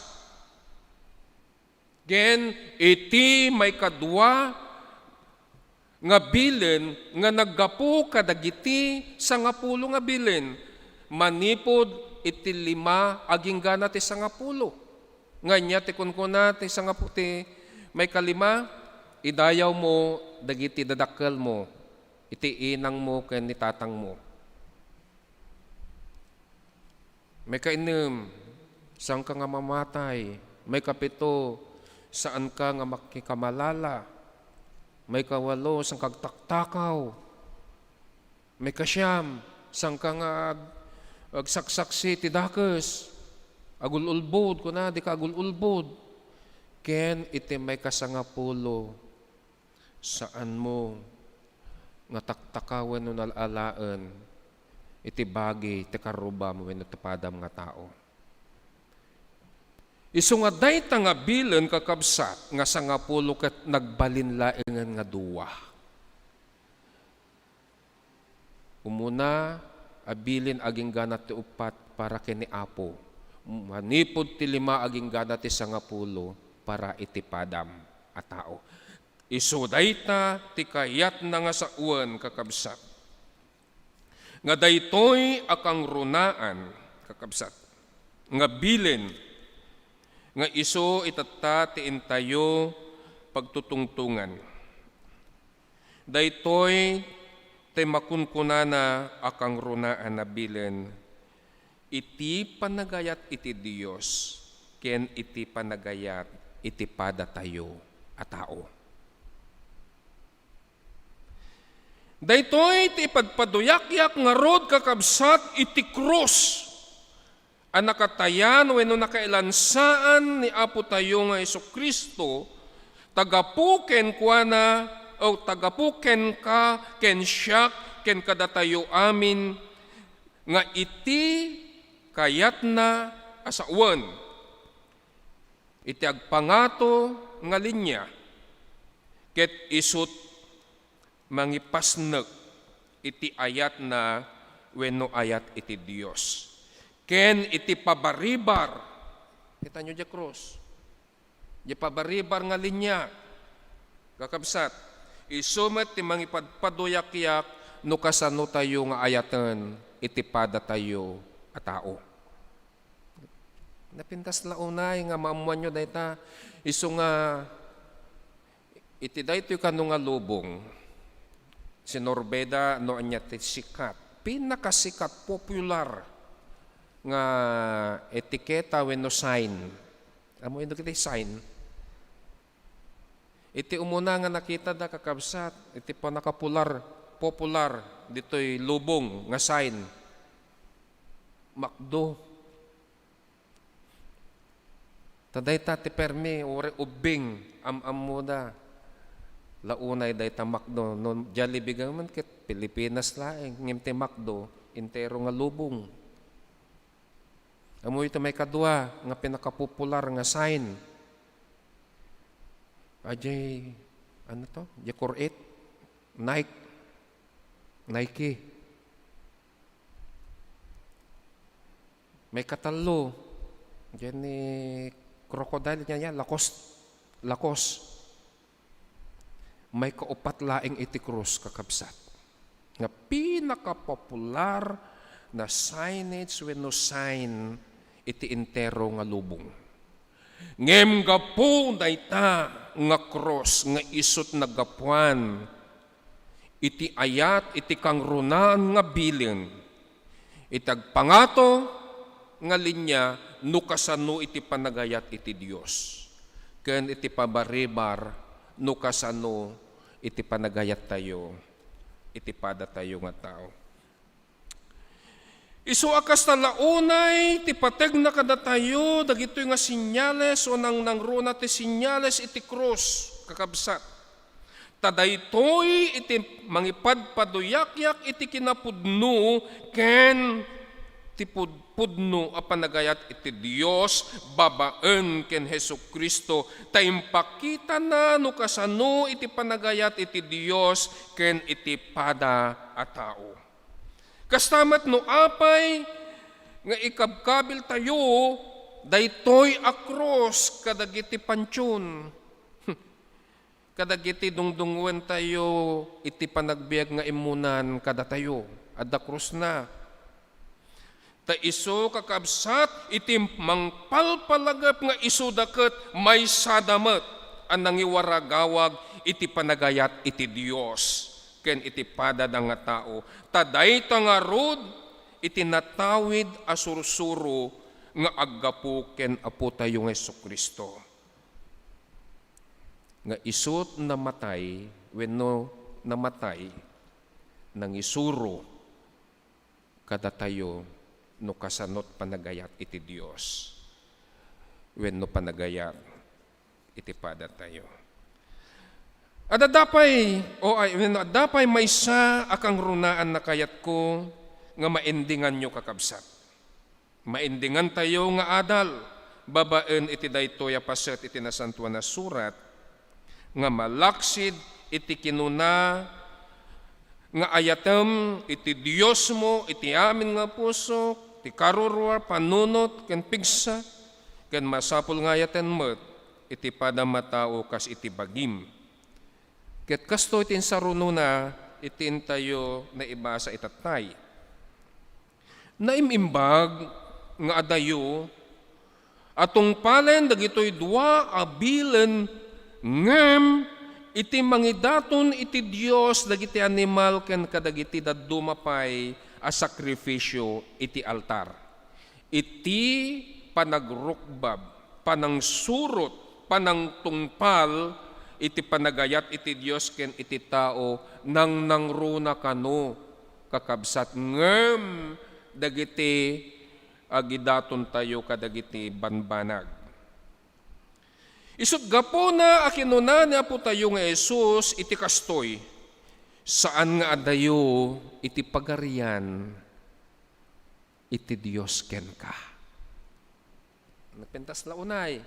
Ken iti may kadwa nga bilin nga naggapu kadagiti sangapulo nga bilin manipod iti 5 aging gana ti sangapulo. Nganya ti kunkuna ti sangaputi may kalima, idayaw mo dagiti dadakkel mo, iti inang mo ken ni tatang mo. May kainem, saan ka nga mamatay? May kapito, saan ka nga makikamalala? May kawalo, saan kagtaktakaw? May kasyam, saan ka nga agsaksaksi ti dakes, agululbod ko na, di ka agululbod. Ken iti may kasangapulo, saan mo nga taktakawan no nalalaan, iti bagi, ti karubam, wenno tapadam nga tao. Isu nga dayta nga bilen kakabsat, nga sangapulo ket nagbalinlaengan nga duwa. Umuna, abilin aging ganat ti upat para kini Apo. Manipod ti lima aging ganat ti sangapulo para iti padam a tao. Isu dayta ti kayat na nga sa uwan kakabsat. Nga daytoy akang runaan kakabsat. Nga bilen nga isu itata ti intayo pagtutungtungan. Daytoy ti makunkunana akang runaan na bilen iti panagayat iti Dios ken iti panagayat iti pada tayo a tao. Daytoy ti ipagpaduyakyak nga rod kakabsat iti krus a nakatayan wenno nakailansaan ni Apo tayo nga Jesucristo tagapuken kuana o tagapuken ka ken siyak ken kadatayo amin nga iti kayat na asauan iti agpangato nga linya ket isut mangipasnek iti ayat na wenno ayat iti Dios ken iti pabaribar kita nyo di krus di pabaribar nga linya kakabsat isumet ti mangipadpaduyak-yak no kasano tayo nga ayaten iti pada tayo a tao. Napintas launay nga maamuan nyo dayta isu nga iti daytoy kano nga lubong si Norbeda no anya ti sikat pinakasikat popular nga etiketa wenno sign. Amo ito kiti sign. Iti umuna nga nakita da kakabsat, iti panakapular, popular, dito'y lubong nga sign. Makdo. Taday ti permi, ore ubing, am-amuda. Launay day ta Makdo. No, Jollibee gaman kit Pilipinas laeng. Ngim ti Makdo, intero nga lubong. Amo ito may kadua, nga pinakapopular nga sign. Ajay, ano to? Jacor 8, Nike. May katalo. Diyan ni crocodile niya, lakos. May kaupat laing iti krus kakabsat. Nga pinakapopular na signage wenno sign iti intero nga lubong. Ngem gapu dayta nga cross nga isut nagapuan iti ayat iti kangrunaan nga bilin itagpangato nga linya no kasano iti panagayat iti Dios ken iti pabaribar no kasano iti panagayat tayo iti pada tayo nga tao. Isu akas talaunay, ti pateg na kada tayo, dagitoy nga sinyales o nang nangruna ti sinyales iti krus, kakabsat. Tadaytoy iti mangipadpaduyakyak iti kinapudno, ken ti pudno a panagayat iti Dios, babaen ken Jesucristo, taimpakita na no kasano iti panagayat iti Dios, ken iti pada a tao. Kastamat no apay nga ikabkabil tayo daytoy akros kadagiti pansyon. Kadagiti dungdungwen tayo iti panagbiag nga imunan kada tayo adda krus na. Ta isu kakabsat iti mangpalpalagap nga isu daket may sadamet ang nangiwaragawag iti panagayat iti Dios. Ken iti pada da nga tao. Taday nga rod, iti natawid asursuro nga aggapu ken Apo tayo nga Jesucristo. Nga isut namatay, wenno namatay, nang isuro kada tayo no kasanot panagayat iti Dios. Wenno panagayat iti pada tayo. Adapay maysa akang runaan na kayat ko nga maendingan nyo kakabsat. Maendingan tayo nga adal, babaen iti daytoy a paset iti nasantuan na surat, nga malaksid iti kinuna, nga ayatem iti Diyos mo, iti amin nga puso, iti karurwar, panunot, ken pigsa, ken masapul nga ayaten met, iti padamatao kas iti bagim. Ket kasto itin sarununa, itin tayo na ibasa itatay. Naimimbag nga adayo, atong palen dagitoy dua abilen ngem iti mangidaton iti Dios dagiti animal ken kadagiti daddumapay a sakrifisyo iti altar. Iti panagrukbab, panangsurot, panangtungpal, iti panagayat iti Dios ken iti tao nang nangruna kano kakabsat ngem dagiti agidaton tayo kadagiti banbanag. Isut gapo na akinuna ni Apo tayo nga Jesus iti kastoy, saan nga adayo iti pagarian iti Dios ken ka. Napentas la unay.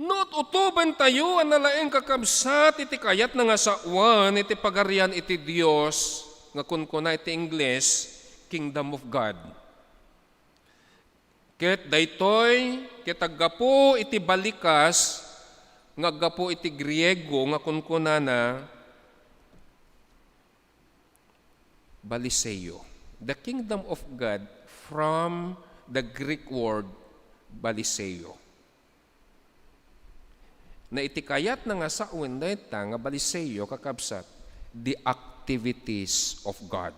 Not utuban tayo ang nalaeng kakabsat iti kayat na nga saan iti pagarian iti Dios nga kunkuna iti English, Kingdom of God. Ket daytoy ket aggapo iti balikas nga aggapo iti Griego nga kunkunana baliseo. The kingdom of God from the Greek word baliseo. Na itikayat na nga sa uwendeta nga baliseo kakabsat, the activities of God.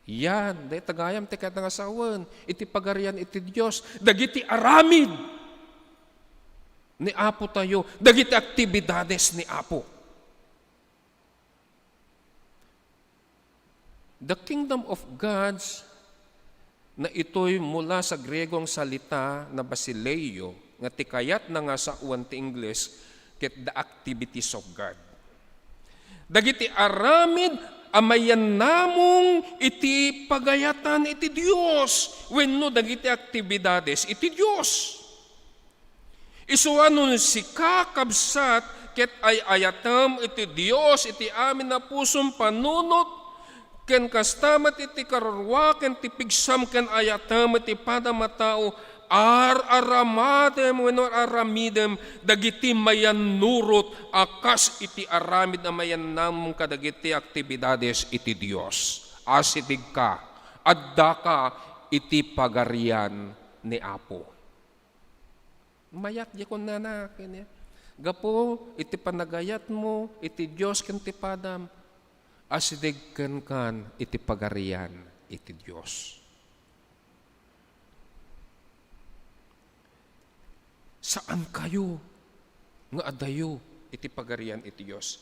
Yan, day tagayam tikat nga sa uwan, iti pagarian iti Diyos, dagiti aramid ni Apo tayo, dagiti aktibidades ni Apo. The kingdom of God's na ito'y mula sa Gregong salita na basileo, nga tikayat na nga sa uwan ti English, ket the activities of God. Dagiti aramid amayan namong iti pagayatan iti Dios wenno dagiti aktibidades iti Dios. Isuanon si kakabsat ket ay ayatam iti Dios iti amin na pusong panunot ken kastamat iti kararwa ken ti pigsam ken ayatam iti padamatao aramadem wenno aramidem dagiti mayan nurot akas iti aramid na mayan namong kadagiti aktibidades iti Dios. Asitig ka, adda ka iti pagarian ni Apo. Mayat di ko na kanya. Gapo iti panagayat mo iti Dios ken ti padam. Asidig kan iti pagarian iti Dios. Saan kayo nga adayo iti pagarian iti Dios?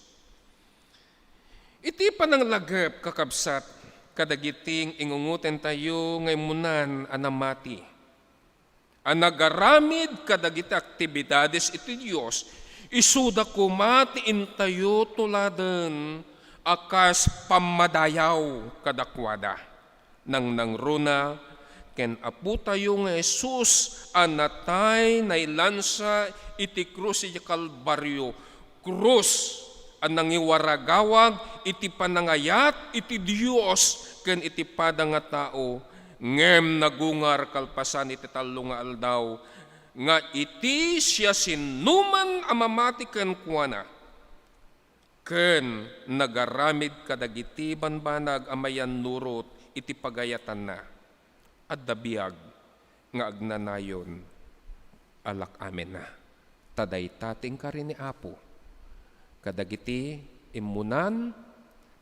Iti pananglagep kakabsat kadagiting ingunguten tayo ngaymunan anamati. Anagaramid kadagiti aktibidades iti Dios, isuda kumatiin tayo tuladen akas pamadayaw kadakwada nang nangruna ken Apo tayo nga Jesus anatay nailansa iti krus iti Kalbaryo. Krus ang nangiwaragawag iti panangayat iti Dios ken iti pada nga tao ngem nagungar kalpasan iti tallo nga aldaw nga iti siya sinuman amamati ken kuana ken nagaramid kadagiti banbanag amayan nurot iti pagayatan na. At dabiyag nga agnanayon alak amen na. Taday tating ka rin ni Apo. Kadagiti imunan,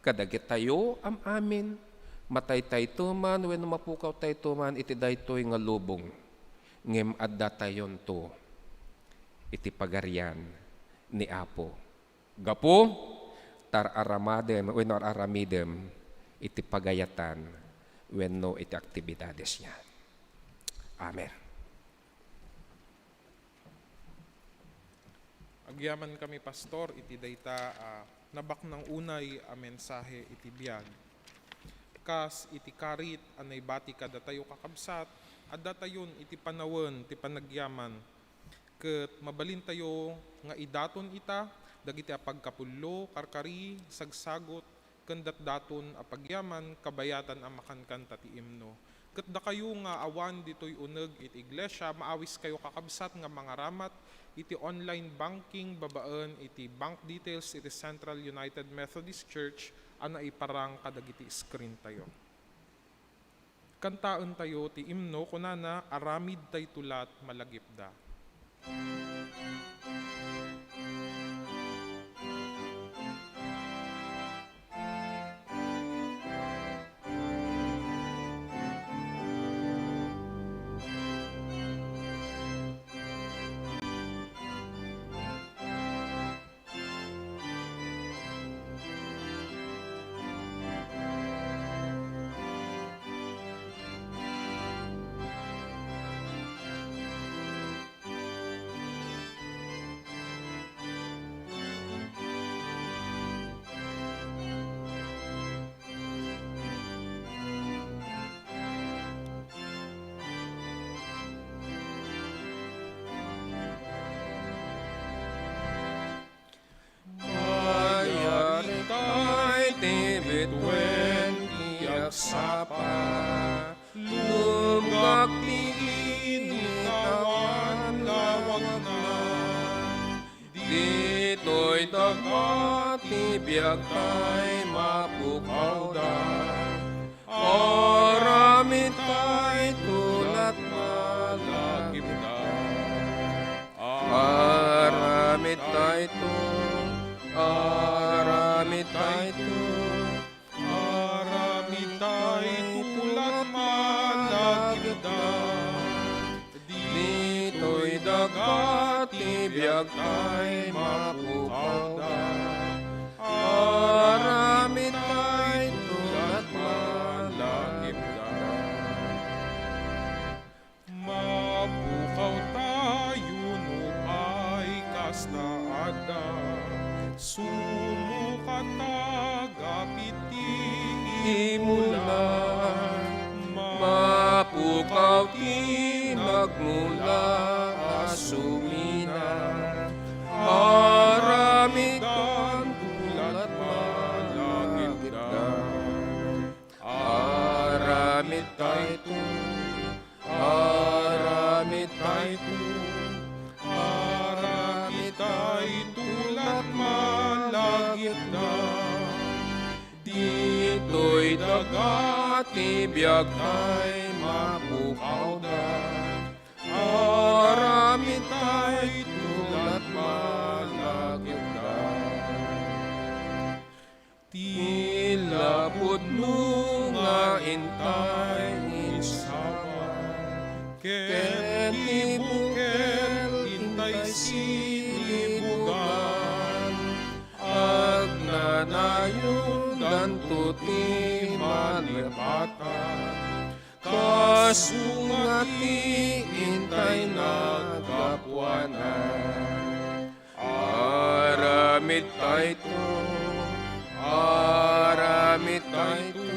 kadagit tayo am amin, matay tayo man, when mapukaw tayo man, iti daytoy nga lubong. Ngem adda tayon to, iti pagarian ni Apo. Gapo, tar aramadem, when aramidem, iti pagayatan, when no iti aktibidades niya. Amen. Agyaman kami pastor iti dayta nabak ng unay a mensahe iti biag. Kas iti karit anay bati kada tayo kakabsat, adda tayon iti panawen ti panagyaman. Ket mabalin tayo nga idaton ita, dagiti a pagkapullo, karkari, sagsagot, kendat daton a pagyaman, kabayatan a makankanta ti imno. Ket da kayo nga awan ditoy uneg iti iglesia, maawis kayo kakabsat nga mga ramat, iti online banking babaen iti bank details iti Central United Methodist Church ana iparang kadagiti screen tayo. Kantaen tayo ti imno kunana aramid tay tulat malagipda. Sapa lumgak ti initawan lawag na dito'y dagat ti biag tay mapukaw da aramid tay tulat malagip da aramid tay to aramid tay to dito'y dagat ti biag tay mapukaw da aramid tay tulat malagip da Mapukaw tayo no ay kasta ada, sumukat agapit ti imulan mapukaw ti nagmula asumina aramid kan tulat malagip da aramid tayo aramid tayo aramid tayo tulat malagip da dito'y dagat ti biag tay mapukaw da aramid tay tulat malagip da tilapod mo nga intay insawa ken ibukel intay silibugan agnanayon danto ti malipatan kasungati intay nagapuanan aramid tayo aramid tayo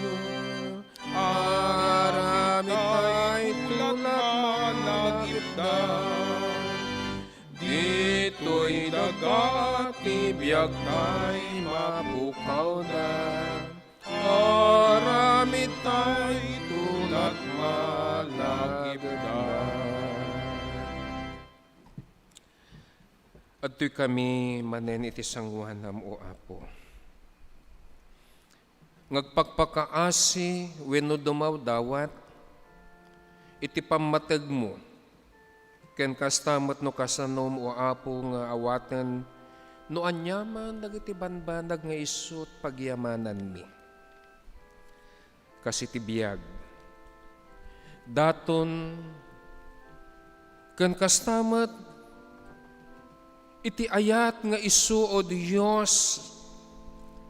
aramid tayo tulat malagip da dito'y dagat ti biag tay mapukaw da aramid tay tulat malagip da. Adto'y kami manen iti sangwanam o Apo. Ngagpagpakaasi wenno dumaw dawat iti pamateg mo ken kastamot no kasanom o Apo nga awaten no anyaman dagiti banbanag nga isut pagyamanan mi. Kasi ti biag daton ken kastamot iti ayat nga isu o Dios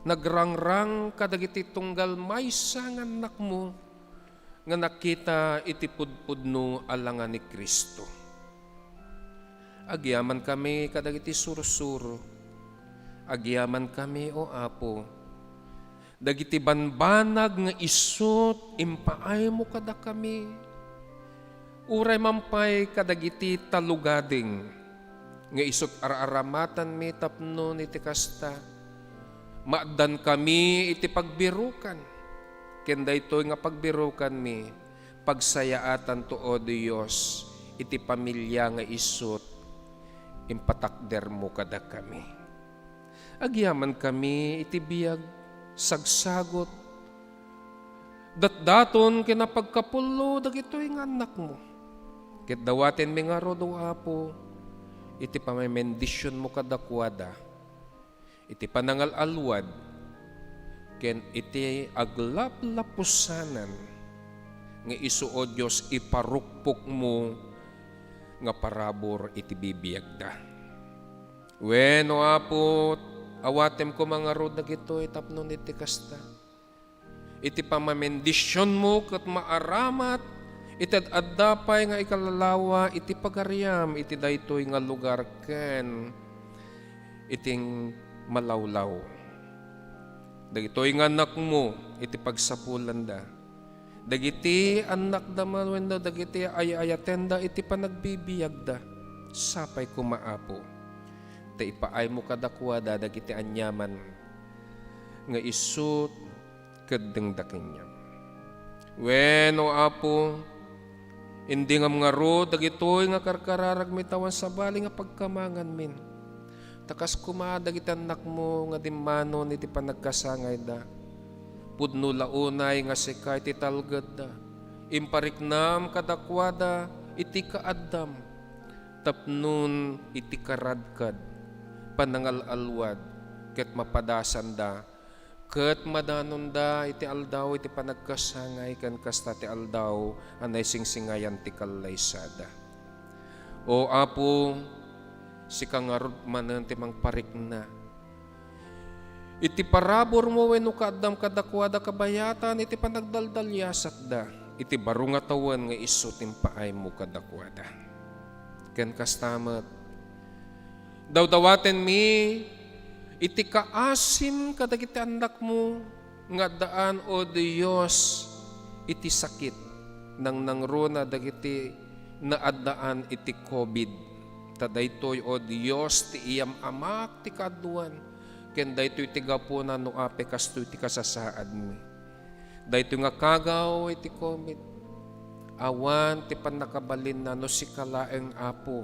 nagrangrang kadagiti tunggal maysa nga anak mo nga nakita iti pudpudno alangan ni Kristo. Agyaman kami kadagiti sursuro. Agyaman kami o Apo. Dagiti banbanag nga isut impaay mo kada kami. Uray mampay kadagiti talugading nga isut araramatan mi tapno iti kasta. Maaddan kami iti pagbirukan. Kenda ito nga pagbirukan mi. Pagsayaatan to o Diyos iti pamilya nga isut impatakder mo kada kami. Agyaman kami iti biyag sagsagot. Datdaton kinapagkapulo dagitoy nga anak mo. Ket dawaten mi nga rodo Apo iti pamemendisyon mo kadakwada. Iti panangalalwad ken iti aglaplapusanan nga isu o Dios iparukpok mo nga parabor iti bibiyagda. Wenno Apo, awatem ko mga rod na gito itapnon iti kasta. Iti pamamendisyon mo kat maaramat, itad addapay nga ikalalawa, iti pagariam, iti daytoy nga lugar ken iting malawlaw. Dagitoy nga anak mo, iti pagsapulanda. Dagiti anak daman wendo dagiti ayayatenda iti panagbibiyagda sapay kumaapo. Ta ipaay mo kadakwada dagiti anyaman nga isut keddeng dakenyam. Wenno Apo, indi nga mga ro dagitoy nga karkararag mitawan sa bali nga pagkamangan min. Takas kuma dagiti anak mo nga dimmanon iti panagkasangay da. Pudno launay nga sikay ti talgad da. Impariknam kadakwada iti kaaddam. Tapnun iti karadkad. Panangalalwad. Ket mapadasan da. Ket madanon da iti aldaw iti panagkasangay kan kasta ti aldaw anay singsingayan ti kalaysada. O Apo, si kangarod manen ti mangparikna. Iti parabor mo wenno kaaddam kadakwada kabayatan iti panagdaldalyasat da. Iti baro nga tawan nga isu timpaay mo kadakwada. Ken kastamet. Dawdawaten mi iti kaasim kadagiti anak mo nga daan o Dios iti sakit nang nangruna dagiti naaddaan iti COVID. Tadaytoy o Dios ti iyam amak ti kaduan. Ken daytoy iti gapuna no ape kasto iti kasasaad mi. Daytoy nga kagaw iti COVID. Awan ti panakabalin na no si kalaeng Apo.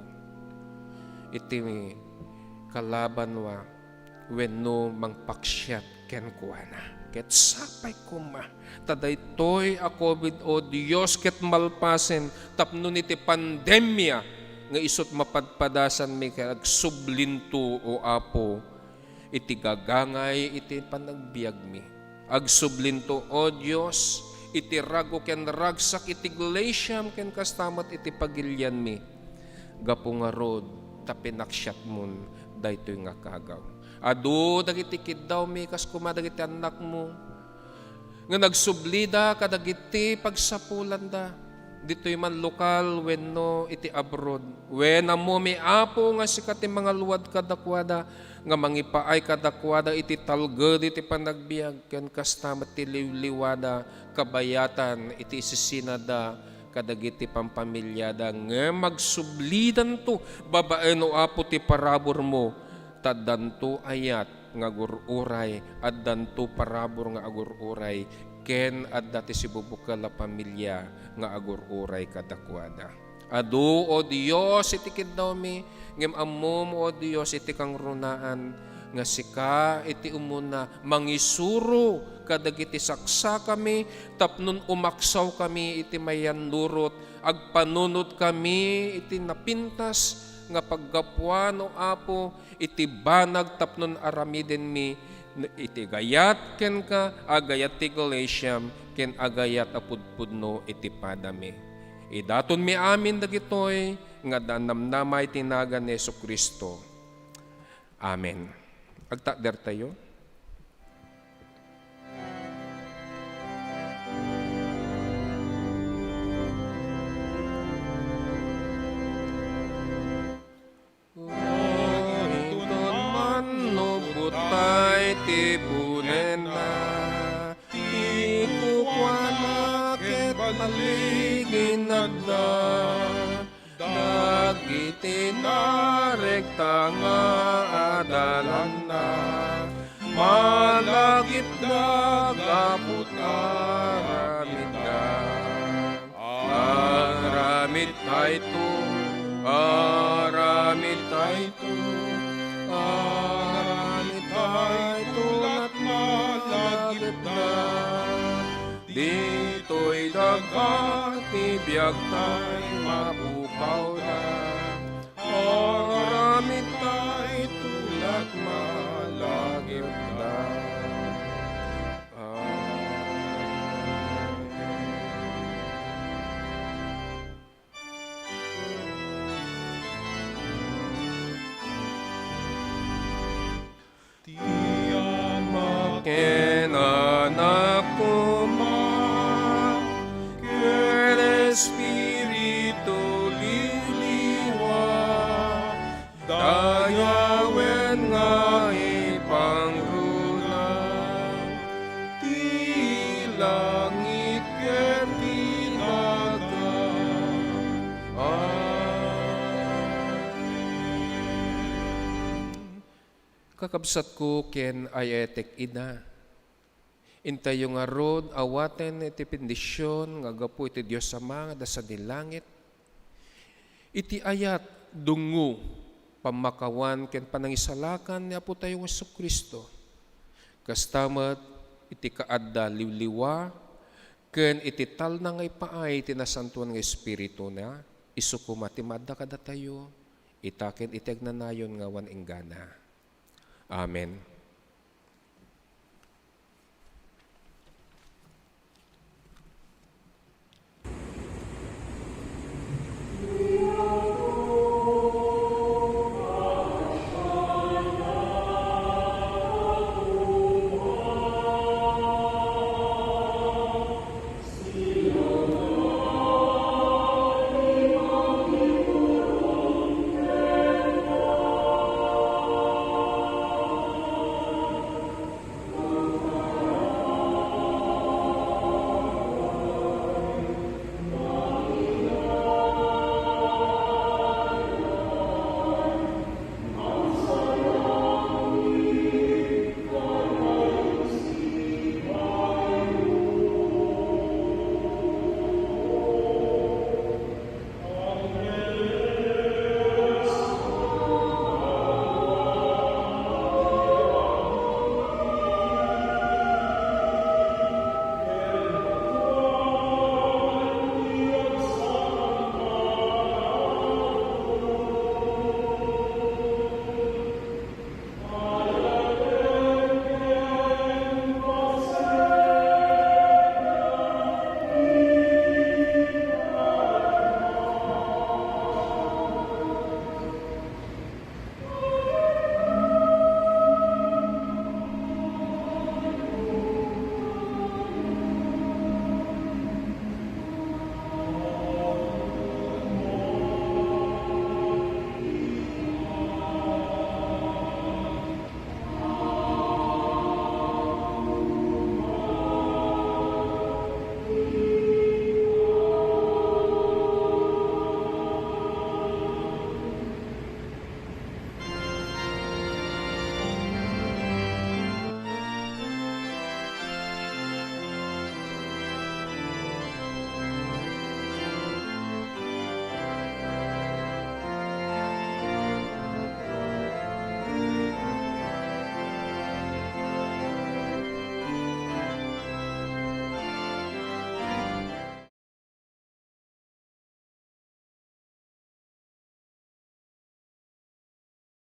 Iti kalaban wa wenno mangpaksyat ken kuana. Ket sapay kuma. Tadaytoy a COVID o Dios ket malpasen tapno iti pandemya nga isut mapadpadasan mi kag sublinto o Apo. Iti gagangay iti panagbiag mi. Agsublinto o Diyos, iti rago ken ragsak iti glaciam ken kastamat iti pagilyan mi. Gapo nga rod, tapinaksyat mun, daytoy nga kagaw. Adu, dagiti kiddaw mi, kas kumadagiti anak mo. Nga nagsublida, kadagiti pagsapulan da. Dito'y man lokal, wenno iti abroad. When mo mi Apo nga sikati mga luwad kadakwada, nga mangipaay kadakwada iti talged iti panagbiag, ken kastamat ti liwliwada, kabayatan iti isisinada, kadagiti pampamilyada, nga magsublidan to, babaen o Apo ti parabor mo, taddanto ayat nga agururay, addanto parabor nga agururay, ken adda ti sibubukal a pamilya nga agururay kadakwada. Adu o Dios iti kiddaw mi, ngem ammom o Dios iti kang runaan nga sika iti umuna mangisuro kadagiti saksa kami tapnon umaksaw kami iti mayan lurot agpanunod kami iti napintas nga paggapuan o Apo iti banag tapnon aramiden mi iti gayat ken ka agayat ti glaciam ken agayat apudpudno iti padami. Idaton mi amin dagitoy nga danamnamay tinagan ni Jesucristo. Amen. Agtakder tayo. ta nga adalan na, malagip nagapot aramid na. Aramid tayo to, aramid tayo to, aramid tayo to, at malagip na. Dito'y dagat, tibiyag tayo mapukaw na. Aramid tayo tulad malagip na. Ken anak ko ma, ken Espiritu liliwa, dayawen nga ipangruna, ti langit ken tinaga. Kakabsat ko ken ayatek ina. Intayo nga rod awaten iti pendisyon nga gapu iti Dios Ama nga dasa di langit. Iti ayat dungo pamakawan ken panangisalakan ni Apo tayo nga Jesucristo. Kastamet iti kaadda liwliwa ken iti talna nga ipaay iti nasantuan nga Espiritu na isukuma ti madda kada tayo itaken iti agnanayon nga wan enggana. Amen.